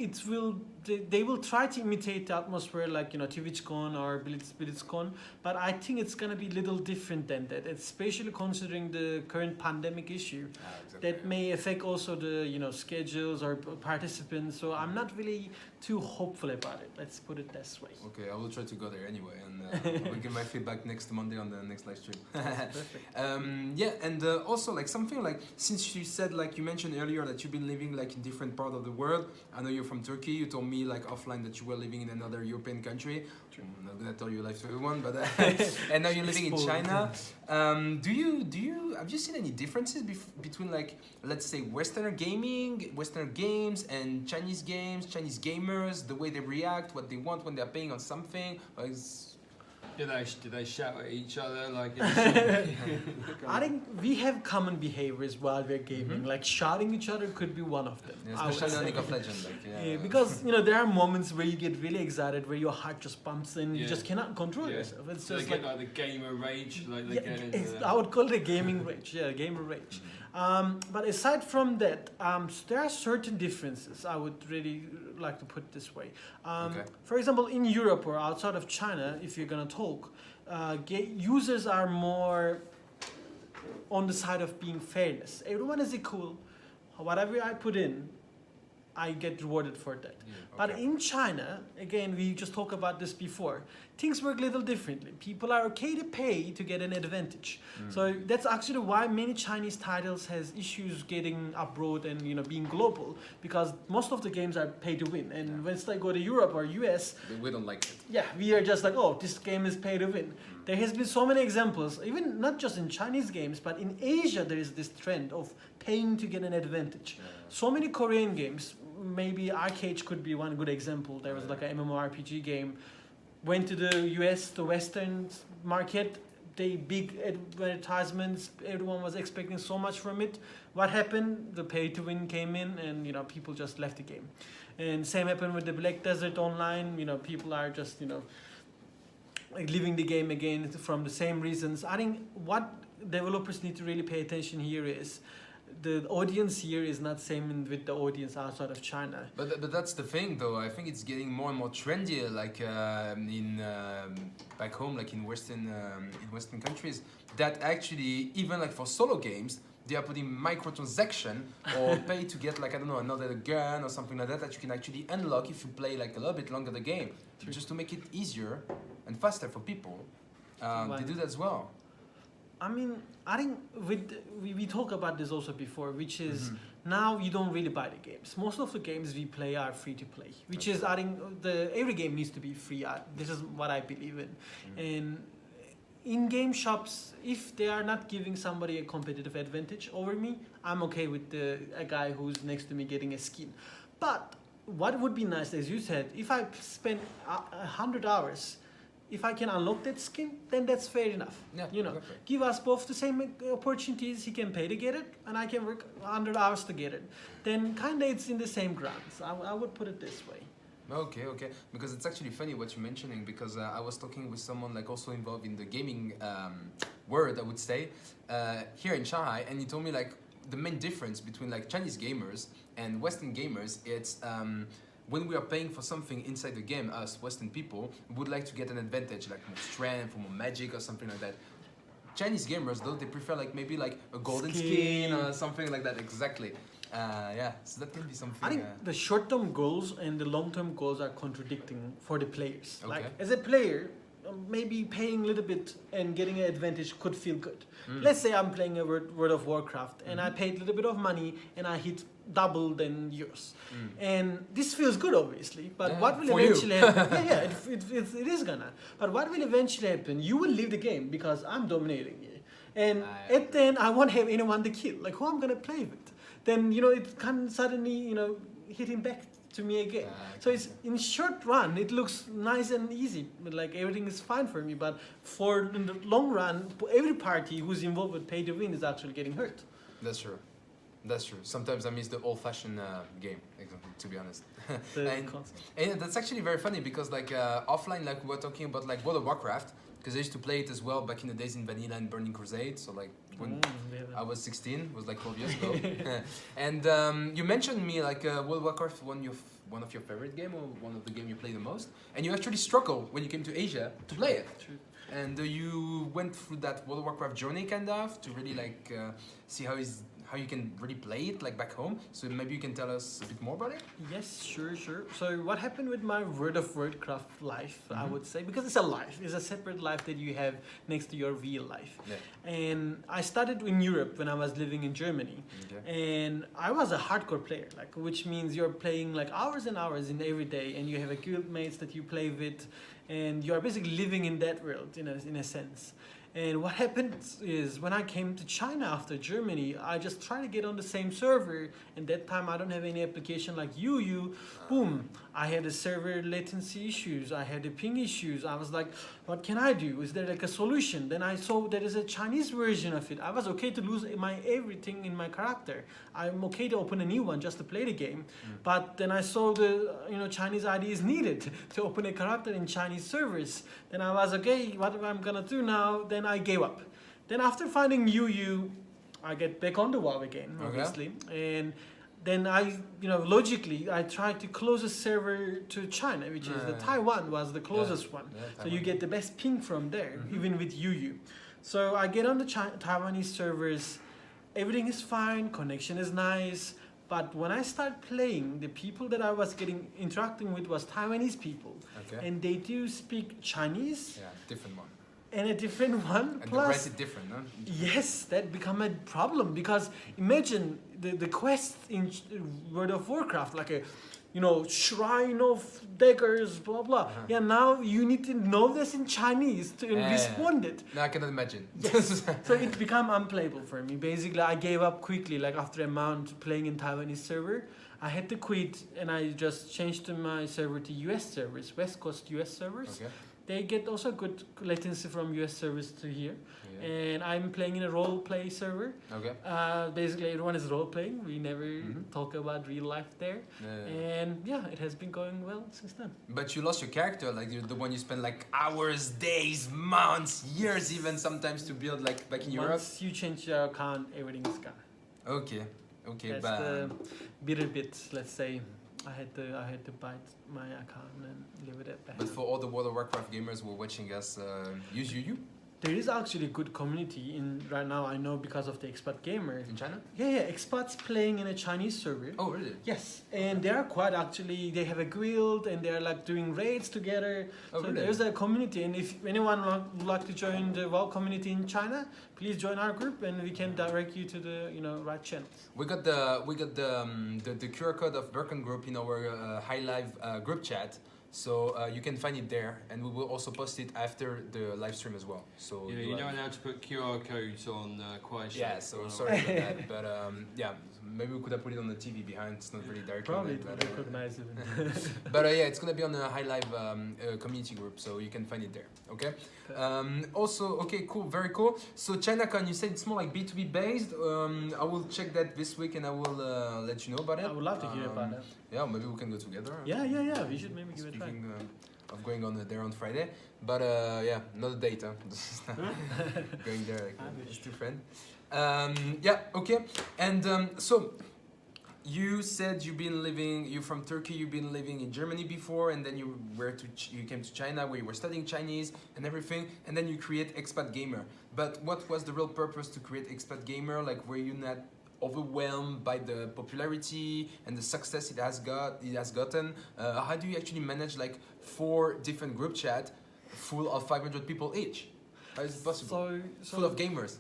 they will try to imitate the atmosphere like TwitchCon or BlitzCon, but I think it's gonna be a little different than that, especially considering the current pandemic issue. Exactly. That may affect also the schedules or participants. So I'm not really too hopeful about it. Let's put it this way. Okay, I will try to go there anyway, and I will give my feedback next Monday on the next live stream. Perfect. Yeah, and also like something like, since you said, like you mentioned earlier that you've been living like in different part of the world. I know you're from Turkey. You told me like offline that you were living in another European country. I'm not gonna tell you life to everyone, but and now you're living in China. Have you seen any differences between like, let's say, Western games and Chinese games, Chinese gamers, the way they react, what they want when they're paying on something? Do they shout at each other like? I think we have common behaviors while we're gaming. Like shouting each other could be one of them. Yeah, I would especially on say. League of Legends, like Yeah, because there are moments where you get really excited, where your heart just pumps and you Yeah. just cannot control Yeah. yourself. It's So they just get like like the gamer rage, like they yeah, get into I would call it a gaming rage. Yeah, gamer rage. But aside from that, there are certain differences. I would really like to put it this way. Okay. For example, in Europe or outside of China, if you're gonna talk, users are more on the side of being fairness. Everyone is equal. Whatever I put in, I get rewarded for that. But in China, again, we just talked about this before, things work a little differently. People are okay to pay to get an advantage. So that's actually why many Chinese titles has issues getting abroad and being global, because most of the games are pay to win. And once they go to Europe or US, we don't like it. yeah, we are just like, oh, this game is pay to win. There has been so many examples, even not just in Chinese games, but in Asia there is this trend of paying to get an advantage. So many Korean games, maybe Arcade could be one good example. There was like a MMORPG game, went to the US, the Western market, they big advertisements, everyone was expecting so much from it. What happened? The pay to win came in, and people just left the game. And same happened with the Black Desert Online. People are just like leaving the game again from the same reasons. I think what developers need to really pay attention here is the audience here is not same with the audience outside of China. But that's the thing, though. I think it's getting more and more trendy, like in back home, like in Western countries. That actually, even like for solo games, they are putting microtransaction or pay to get like, I don't know, another gun or something like that that you can actually unlock if you play like a little bit longer the game. Just to make it easier and faster for people. They do that as well. I mean, I think we talked about this also before, which is now you don't really buy the games. Most of the games we play are free to play, which is, I think every game needs to be free. This is what I believe in. And in game shops, if they are not giving somebody a competitive advantage over me, I'm okay with a guy who's next to me getting a skin. But what would be nice, as you said, if I spend 100 hours, if I can unlock that skin, then that's fair enough. Yeah, you know, exactly. give us both the same opportunities. He can pay to get it, and I can work 100 hours to get it. Then kind of it's in the same grounds. I would put it this way. Okay. Because it's actually funny what you're mentioning, because I was talking with someone like also involved in the gaming world, I would say, here in Shanghai, and he told me like the main difference between like Chinese gamers and Western gamers, it's when we are paying for something inside the game, us Western people would like to get an advantage, like more strength or more magic or something like that. Chinese gamers, though, they prefer like maybe like a golden skin or something like that. Exactly. Yeah, so that can be something. I think the short-term goals and the long-term goals are contradicting for the players. Okay. Like as a player, maybe paying a little bit and getting an advantage could feel good. Let's say I'm playing a World of Warcraft and I paid a little bit of money and I hit double than yours. And this feels good, obviously, but what will eventually happen? It is gonna. But what will eventually happen? You will leave the game because I'm dominating you. And at the end, I won't have anyone to kill. Like, who I'm gonna play with? Then, you know, it can suddenly, you know, hitting back to me again. So it's in short run, it looks nice and easy, like everything is fine for me. But for in the long run, every party who's involved with pay to win is actually getting hurt. That's true. That's true. Sometimes I miss the old-fashioned game, to be honest. And that's actually very funny because like offline, like we were talking about like World of Warcraft, because I used to play it as well back in the days in Vanilla and Burning Crusade. So like when I was 16, it was like 12 years ago. And you mentioned me like World of Warcraft, one of your favorite game or one of the game you play the most, and you actually struggled when you came to Asia to play it. True. And you went through that World of Warcraft journey kind of to really like see how you can really play it like back home. So maybe you can tell us a bit more about it? Yes, sure. So what happened with my World of Warcraft life, I would say, because it's a life, it's a separate life that you have next to your real life. Yeah. And I started in Europe when I was living in Germany. Okay. And I was a hardcore player, like, which means you're playing like hours and hours in every day, and you have a guild mates that you play with, and you're basically living in that world in a sense. And what happened is when I came to China after Germany, I just tried to get on the same server. And that time I don't have any application like you. Boom. I had the server latency issues. I had the ping issues. I was like, what can I do? Is there like a solution? Then I saw there is a Chinese version of it. I was okay to lose my everything in my character. I'm okay to open a new one just to play the game. But then I saw the Chinese ID is needed to open a character in Chinese servers. Then I was okay, what am I gonna do now? Then I gave up. Then after finding you, I get back on the WoW again, obviously. Okay. And then logically, I tried to close a server to China, which is the Taiwan was the closest one. Yeah, so you get the best ping from there, even with you. So I get on the Taiwanese servers, everything is fine, connection is nice. But when I start playing, the people that I was interacting with was Taiwanese people. Okay. And they do speak Chinese. Yeah, different one. And a different one. And plus, the rest is different, no? Yes, that become a problem because imagine the quest in World of Warcraft, like a shrine of daggers, blah blah. Yeah, now you need to know this in Chinese to respond it. No, I cannot imagine. Yes. So it became unplayable for me. Basically, I gave up quickly. Like after a month playing in Taiwanese server, I had to quit and I just changed to my server to US servers, West Coast US servers. Okay. They get also good latency from US servers to here. Yeah. And I'm playing in a role play server. Okay. Basically, everyone is role playing. We never talk about real life there. And it has been going well since then. But you lost your character, like the one you spend like hours, days, months, years even sometimes to build like back in Europe. Once you change your account, everything is gone. Okay. That's the bitter bit, let's say. I had to bite my account and leave it at that. But for all the World of Warcraft gamers who are watching us, use you. There is actually a good community in right now. I know because of the Expat Gamer. In China? Yeah, expats playing in a Chinese server. Oh, really? Yes, and they are quite actually. They have a guild and they are like doing raids together. Oh, So really? there's a community, and if anyone would like to join the WoW community in China, please join our group, and we can direct you to the right channels. We got the QR code of Berkan group in our High Live group chat, so you can find it there, and we will also post it after the live stream as well. So Yeah, you know how to put QR codes on quiet. yeah, so sorry for that, but yeah, maybe we could have put it on the TV behind. It's not really directly. Probably on it, to recognize it. but yeah, it's gonna be on the High Live community group, so you can find it there. Okay. Also, okay, cool, very cool. So ChinaCon, you said it's more like B2B based. I will check that this week, and I will let you know about it. I would love to hear about that. Yeah, maybe we can go together. Yeah. We should maybe give it a try. Speaking of going on there on Friday, but yeah, not a date. Huh? Going there, like, just two friends. Yeah, okay. And so you said you're from Turkey. You've been living in Germany before, and then you came to China where you were studying Chinese and everything, and then you create Expat Gamer. But what was the real purpose to create Expat Gamer? Like, were you not overwhelmed by the popularity and the success it has gotten? How do you actually manage like 4 different group chat full of 500 people each? How is it possible? Full of gamers.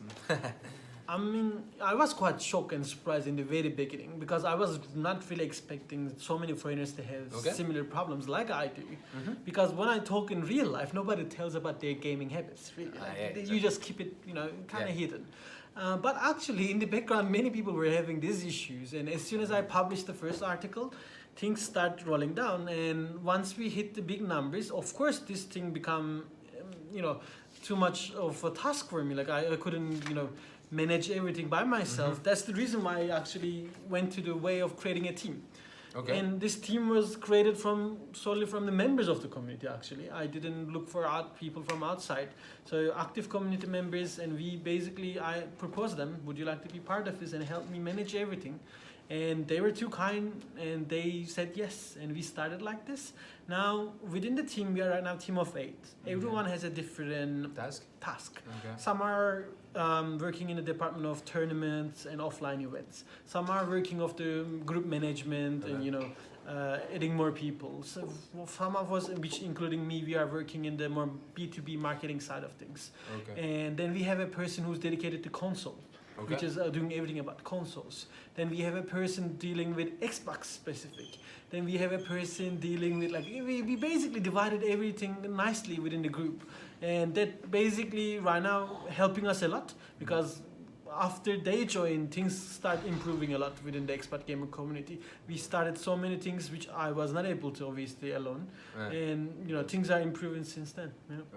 I mean, I was quite shocked and surprised in the very beginning because I was not really expecting so many foreigners to have similar problems like I do. Because when I talk in real life, nobody tells about their gaming habits. Really, you just keep it, kind of hidden. But actually, in the background, many people were having these issues. And as soon as I published the first article, things start rolling down. And once we hit the big numbers, of course, this thing become, too much of a task for me. Like I couldn't, manage everything by myself. That's the reason why I actually went to the way of creating a team. Okay. And this team was created solely from the members of the community. Actually, I didn't look for people from outside. So active community members, and I proposed them, would you like to be part of this and help me manage everything? And they were too kind, and they said yes, and we started like this. Now within the team, we are right now a team of 8. Everyone has a different task. Okay. Some are working in the department of tournaments and offline events. Some are working of the group management and adding more people. So some of us, which including me, we are working in the more B2B marketing side of things. Okay. And then we have a person who's dedicated to console. Which is doing everything about consoles. Then we have a person dealing with Xbox specific. Then we have a person dealing with we basically divided everything nicely within the group, and that basically right now helping us a lot because after they joined, things start improving a lot within the Expat Gamer community. We started so many things which I was not able to obviously alone, and things are improving since then.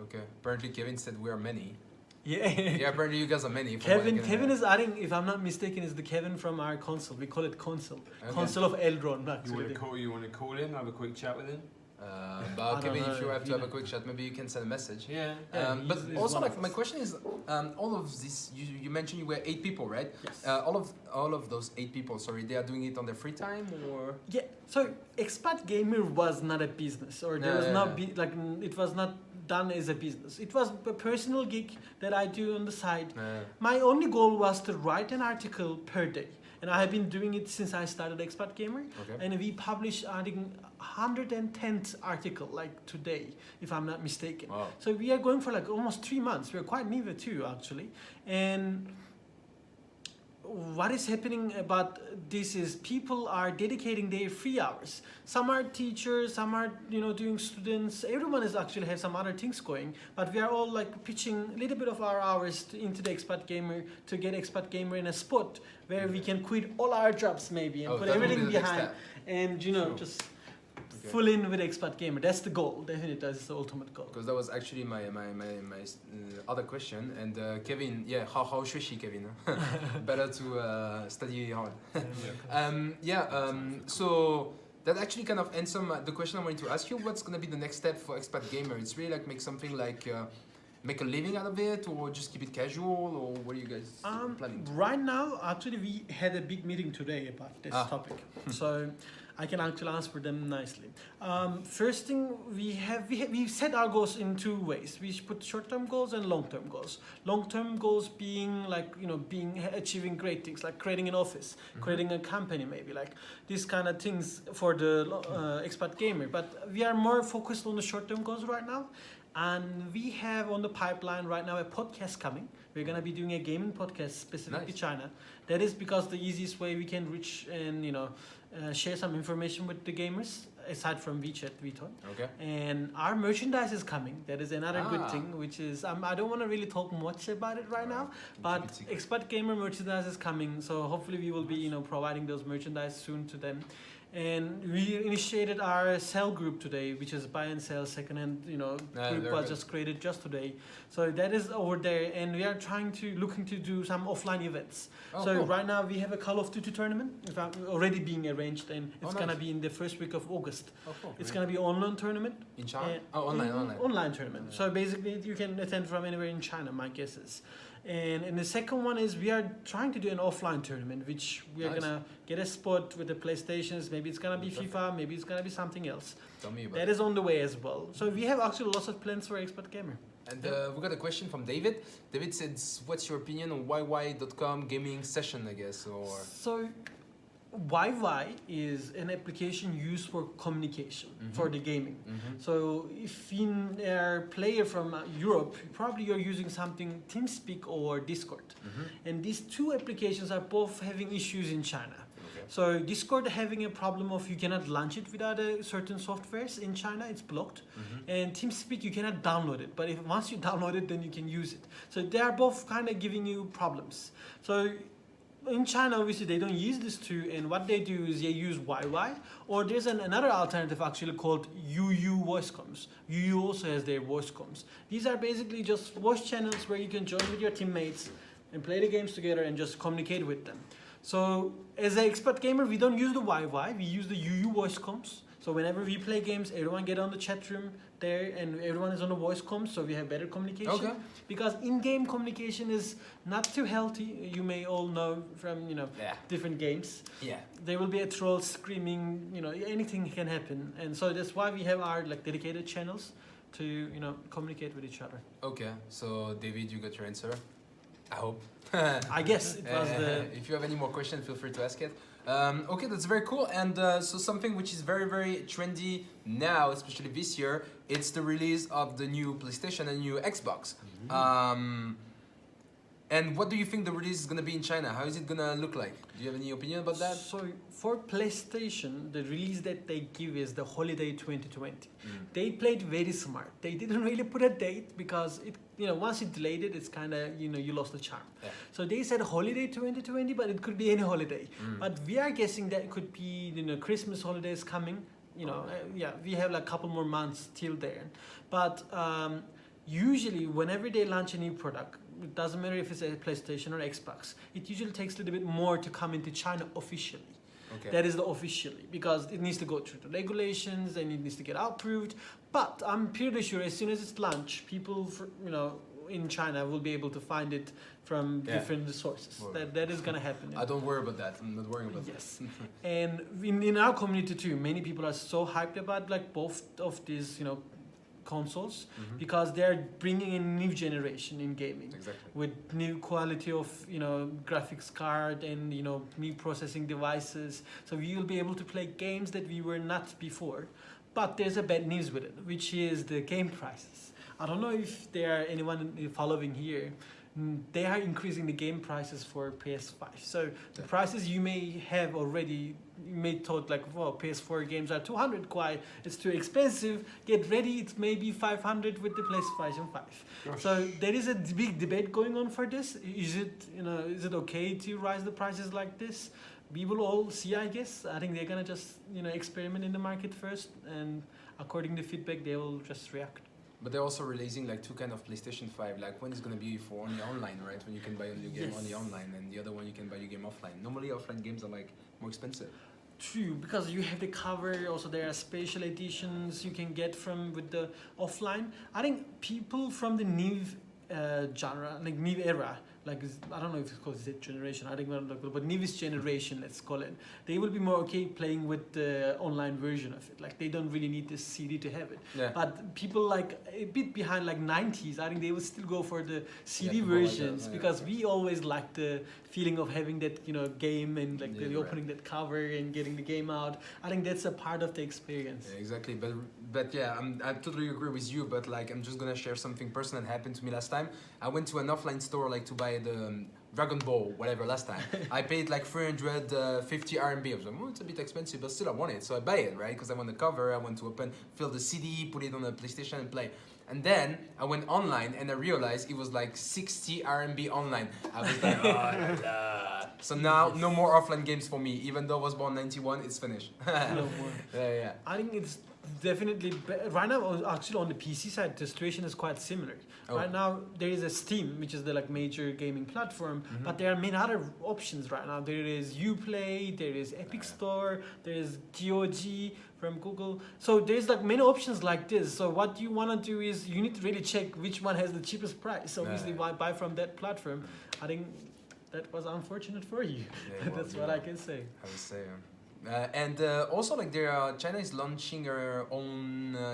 Okay. Apparently, Kevin said we are many. Yeah. Yeah, apparently you guys are many. Kevin is adding, if I'm not mistaken, is the Kevin from our console. We call it console. Okay. Console of Eldron. You want to call him, have a quick chat with him? But Kevin, if you have to have a quick chat, maybe you can send a message. Yeah. But also, my question is, all of this, you mentioned you were 8 people, right? Yes. All of those 8 people, sorry, they are doing it on their free time, or? Yeah. So Expat Gamer was not a business, or there was it was not done as a business. It was a personal gig that I do on the side. My only goal was to write an article per day. And I have been doing it since I started Expat Gamer. Okay. And we published, I think, 110th article, today, if I'm not mistaken. Wow. So we are going for almost 3 months. We're quite new too, actually. And what is happening about this is people are dedicating their free hours. Some are teachers, some are doing students. Everyone is actually have some other things going, but we are all pitching a little bit of our hours into the Expat Gamer to get Expat Gamer in a spot where we can quit all our jobs maybe and put everything behind and just full in with Expat Gamer. That's the goal. Definitely, that's the ultimate goal. Because that was actually my other question. And Kevin, how should she, Kevin? Better to study hard. So that actually kind of answers the question I wanted to ask you. What's going to be the next step for Expat Gamer? It's really make something make a living out of it, or just keep it casual, or what are you guys planning? Right now, actually, we had a big meeting today about this topic. So I can actually answer them nicely. First thing, we set our goals in two ways. We put short-term goals and long-term goals. Long-term goals being like, achieving great things, like creating an office, creating a company, maybe like these kind of things for the Expat Gamer. But we are more focused on the short-term goals right now. And we have on the pipeline right now a podcast coming. We're going to be doing a gaming podcast specifically China. That is because the easiest way we can reach and, share some information with the gamers, aside from WeChat, VTOY. Okay. And our merchandise is coming. That is another good thing, which is, I don't want to really talk much about it right now, but Expat Gamer merchandise is coming. So hopefully we will be, providing those merchandise soon to them. And we initiated our sell group today, which is buy and sell secondhand. Group was just created just today, so that is over there. And we are looking to do some offline events. Cool. Right now we have a Call of Duty tournament, already being arranged, and it's gonna be in the first week of August. Cool. It's gonna be online tournament in China. Online tournament. Yeah. So basically, you can attend from anywhere in China. My guess is. And the second one is we are trying to do an offline tournament, which we are gonna get a spot with the PlayStations. Maybe it's gonna be FIFA, maybe it's gonna be something else. Tell me about that. Is on the way as well. So we have actually lots of plans for Expat Gamer. And we got a question from David. David says, "What's your opinion on YY.com gaming session?" I guess So. YY is an application used for communication, for the gaming. So if you are a player from Europe, probably you're using something TeamSpeak or Discord. And these two applications are both having issues in China. So Discord having a problem of you cannot launch it without a certain softwares in China, it's blocked. And TeamSpeak you cannot download it, but once you download it, then you can use it. So they are both kind of giving you problems. So in China, obviously, they don't use these two, and what they do is they use YY, or there's another alternative actually called UU voice comms. UU also has their voice comms. These are basically just voice channels where you can join with your teammates and play the games together and just communicate with them. So as an Expat Gamer, we don't use the YY, we use the UU voice comms. So whenever we play games, everyone get on the chat room there, and everyone is on the voice comms, so we have better communication. Okay. Because in-game communication is not too healthy. You may all know from different games. Yeah. There will be a troll screaming. Anything can happen, and so that's why we have our dedicated channels to communicate with each other. Okay. So David, you got your answer. I hope. I guess it was the. If you have any more questions, feel free to ask it. Okay, that's very cool. And so something which is very, very trendy now, especially this year, it's the release of the new PlayStation and new Xbox. And what do you think the release is going to be in China? How is it going to look like? Do you have any opinion about that? So for PlayStation, the release that they give is the Holiday 2020. They played very smart. They didn't really put a date because once you delayed it, it's kind of, you lost the charm. Yeah. So they said Holiday 2020, but it could be any holiday. But we are guessing that it could be, Christmas holidays coming. We have a couple more months till there. But usually whenever they launch a new product, it doesn't matter if it's a PlayStation or Xbox, it usually takes a little bit more to come into China officially. Okay. That is the officially, because it needs to go through the regulations and it needs to get approved. But I'm pretty sure as soon as it's launched, people in China will be able to find it from different sources. That is going to happen. I don't worry about that. I'm not worrying about that. Yes. And in our community too, many people are so hyped about both of these, consoles, because they're bringing in new generation in gaming with new quality of graphics card and new processing devices, so we will be able to play games that we were not before. But there's a bad news with it, which is the game prices. I don't know if there are anyone following here. They are increasing the game prices for PS5. So the prices you may have already, you may thought PS4 games are 200 kwai, it's too expensive. Get ready, it's maybe 500 with the PlayStation 5. Gosh. So there is a big debate going on for this. Is it okay to rise the prices like this? We will all see, I guess. I think they're gonna just experiment in the market first, and according to feedback, they will just react. But they're also releasing two kind of PlayStation 5. One is going to be for only online, right? When you can buy a new game only online, and the other one you can buy your game offline. Normally offline games are more expensive. True, because you have the cover. Also, there are special editions you can get with the offline. I think people from the new genre, new era, I don't know if it's called Z generation, I think, but newest generation, let's call it, they will be more okay playing with the online version of it. Like they don't really need the CD to have it. Yeah. But people like a bit behind like 90s, I think they will still go for the CD Yeah, people like that, versions yeah. because we always like the feeling of having that, you know, game and like Yeah, the right. opening that cover and getting the game out. I think that's a part of the experience. Yeah, exactly. But yeah, I totally agree with you. But like, I'm just gonna share something personal that happened to me last time. I went to an offline store like to buy the Dragon Ball, whatever, last time. I paid like 350 RMB. I was like, oh, it's a bit expensive, but still I want it. So I buy it, right? Because I want the cover, I want to fill the CD, put it on the PlayStation and play. And then I went online and I realized it was like 60 RMB online. I was like, oh, nah. So now, no more offline games for me. Even though I was born 91, it's finished. No more. Yeah. I think it's definitely right now. Actually, on the PC side, the situation is quite similar. Oh. Right now, there is a Steam, which is the like major gaming platform, but there are many other options right now. There is Uplay, there is Epic Store, there is GOG from Google. So there's like many options like this. So what you want to do is you need to really check which one has the cheapest price. Obviously, why buy from that platform? I think that was unfortunate for you. Yeah, well, That's what I can say. I would say. And also, like, China is launching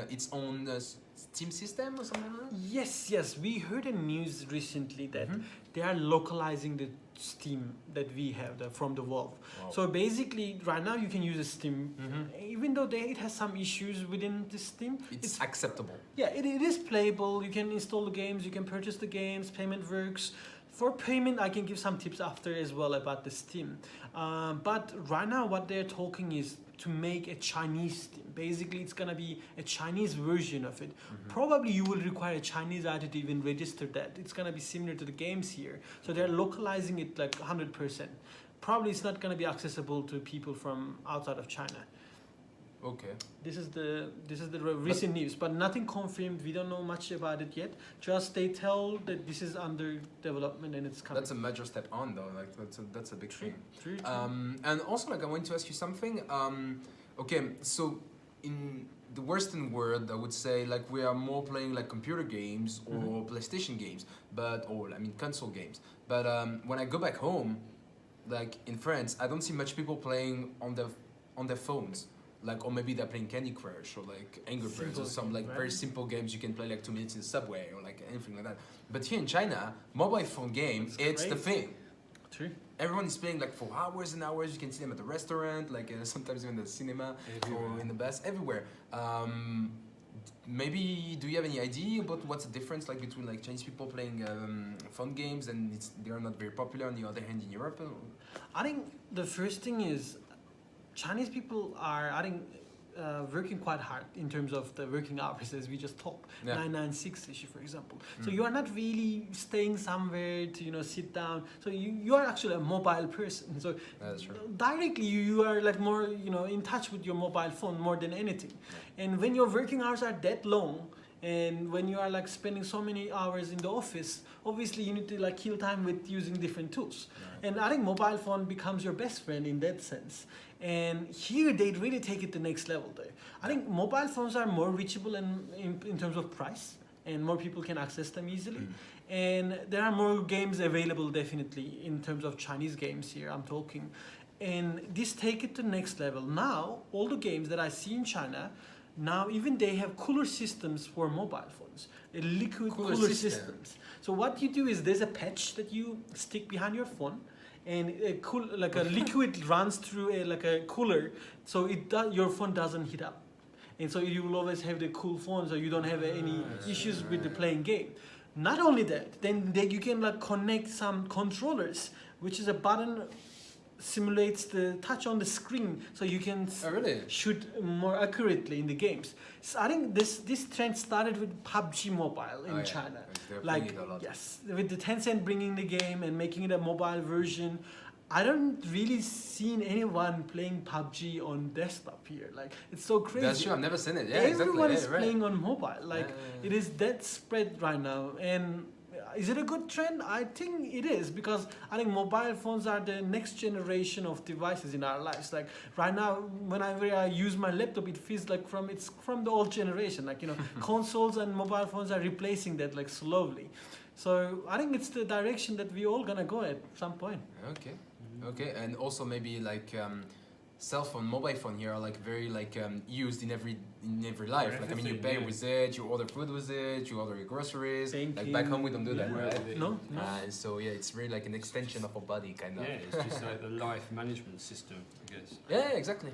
its own Steam system or something like that? Yes. We heard in news recently that they are localizing the Steam that we have from the Valve. Wow. So basically, right now you can use a Steam, even though it has some issues within the Steam. It's acceptable. Yeah, it is playable. You can install the games, you can purchase the games, payment works. For payment, I can give some tips after as well about the Steam. But right now, what they're talking is to make a Chinese Steam. Basically, it's gonna be a Chinese version of it. Probably you will require a Chinese ID to even register that. It's gonna be similar to the games here. So they're localizing it like 100%. Probably it's not gonna be accessible to people from outside of China. Okay. This is the recent news, but nothing confirmed. We don't know much about it yet. Just they tell that this is under development and it's coming. That's a major step on, though. Like that's a big thing. True. And also, like, I want to ask you something. Okay, so in the Western world, I would say like we are more playing like computer games or PlayStation games, or console games. But when I go back home, like in France, I don't see much people playing on their phones. Like, or maybe they're playing Candy Crush or like Angry Birds or some like very simple games you can play like 2 minutes in the subway or like anything like that. But here in China, mobile phone game, it's the thing. True. Everyone is playing like for hours and hours. You can see them at the restaurant, like sometimes even the cinema or in the bus, everywhere. Maybe do you have any idea about what's the difference like between like Chinese people playing phone games and they are not very popular on the other hand in Europe? I think the first thing is Chinese people are, working quite hard in terms of the working hours, as we just talked. 996 issue, for example. So you are not really staying somewhere to sit down. So you are actually a mobile person. So That's true. directly you are like more in touch with your mobile phone more than anything. And when your working hours are that long, and when you are like spending so many hours in the office, obviously you need to like kill time with using different tools. And I think mobile phone becomes your best friend in that sense. And here they really take it to the next level though. I think mobile phones are more reachable in terms of price, and more people can access them easily. And there are more games available definitely in terms of Chinese games here I'm talking. And this take it to the next level. Now, all the games that I see in China, now even they have cooler systems for mobile phones, liquid cooler systems. So what you do is there's a patch that you stick behind your phone, and a liquid runs through a cooler, so your phone doesn't heat up, and so you will always have the cool phone, so you don't have any issues with the playing game. Not only that, then you can like connect some controllers, which is a button simulates the touch on the screen, so you can shoot more accurately in the games. So I think this trend started with PUBG Mobile in China. Like yes, with the Tencent bringing the game and making it a mobile version. I don't really seen anyone playing PUBG on desktop here. Like it's so crazy. That's true. I've never seen it. Yeah, Everyone exactly. is playing on mobile. Like it is that spread right now. And is it a good trend? I think it is, because I think mobile phones are the next generation of devices in our lives. Like right now, whenever I use my laptop, it feels like it's from the old generation. Like consoles and mobile phones are replacing that like slowly. So I think it's the direction that we all gonna go at some point. Okay. Okay, and also maybe like cell phone, mobile phone here are like very like used in every life. Like I mean, you pay with it, you order food with it, you order your groceries. Like back home, we don't do that, right? No. So yeah, it's really like an extension of our body, kind of. Yeah, it's just like the life management system, I guess. Yeah, exactly.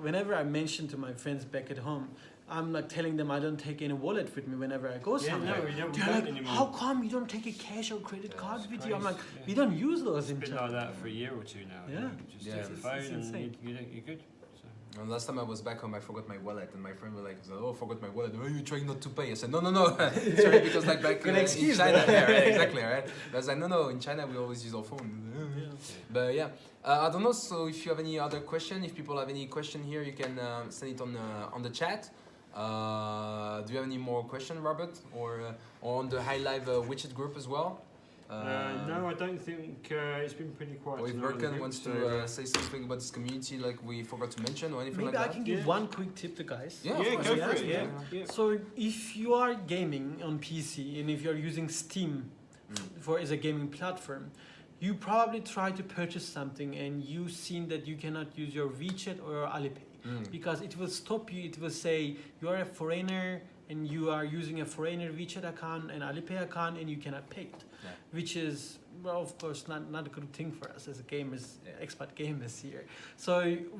Whenever I mention to my friends back at home, I'm like telling them I don't take any wallet with me whenever I go somewhere. No, we don't They're like, anymore. how come you don't take a cash or credit card with you? I'm like, crazy, we don't use those in It's been China. like that for a year or two now. Yeah. Just Yeah. take the phone It's and insane. you're good. So. And last time I was back home, I forgot my wallet, and my friend was like, "Oh, forgot my wallet. Oh, you trying not to pay?" I said, "No, sorry, because like back Good in excuse, China, though. yeah, right, exactly, right." But I was like, "No, in China we always use our phone." But yeah, I don't know. So if you have any other question, if people have any question here, you can send it on the chat. Do you have any more question, Robert, or on the High Live widget group as well? No, I don't think it's been pretty quiet. Or if tonight on the Berkan group, wants so, to say something about this community, like we forgot to mention, or anything Maybe like I that. can give Yeah. one quick tip to guys. Yeah, of Yeah, course. go Yeah, for it. yeah. Yeah. So if you are gaming on PC and if you're using Steam as a gaming platform, you probably try to purchase something and you've seen that you cannot use your WeChat or your Alipay because it will stop you. It will say you are a foreigner and you are using a foreigner WeChat account and Alipay account and you cannot pay it, Yeah. which is, well, of course, not a good thing for us as a gamers, expat gamers here. So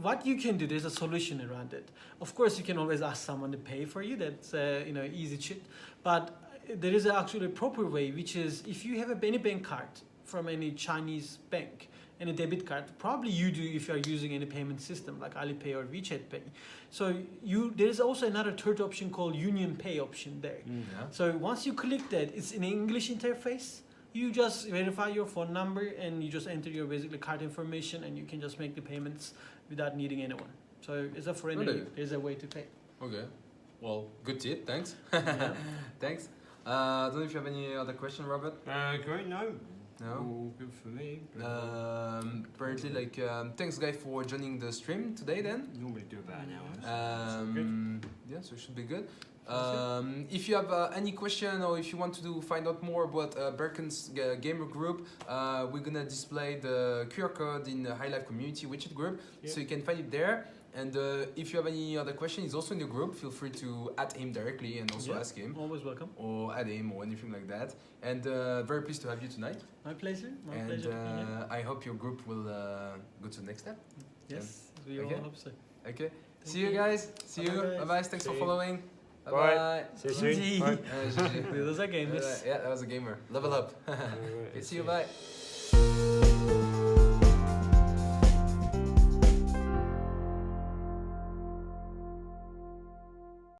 what you can do, there's a solution around it. Of course, you can always ask someone to pay for you. That's easy shit. But there is actually a proper way, which is if you have any bank card from any Chinese bank and a debit card, probably you do if you are using any payment system like Alipay or WeChat Pay. So there is also another third option called Union Pay option there. Yeah. So once you click that, it's an English interface. You just verify your phone number and you just enter your basically card information and you can just make the payments without needing anyone. So as a foreigner, Really? there's a way to pay. Okay. Well, good tip. Thanks. Yeah. Thanks. I don't know if you have any other question, Robert. Great, no. No. All good for me. Apparently, like, thanks, guys, for joining the stream today. Then. Normally do about an hour. Yeah, so it should be good. If you have any question or if you want to find out more about Berkan's gamer group, we're gonna display the QR code in the High Life community widget group, so you can find it there. And if you have any other question, he's also in the group. Feel free to add him directly and also ask him, Always welcome. or add him or anything like that. And very pleased to have you tonight. My pleasure. My And pleasure to be here. I hope your group will go to the next step. Yes, we Okay. all hope so. Okay. Thank See you you. guys. See you. Bye-bye, guys. Bye bye. Thanks See for you. following. Bye Bye. bye. See you soon. GG. Bye. GG. Those are gamers. Yeah, that was a gamer. Level up. Alright, Okay, see see you. you. Bye.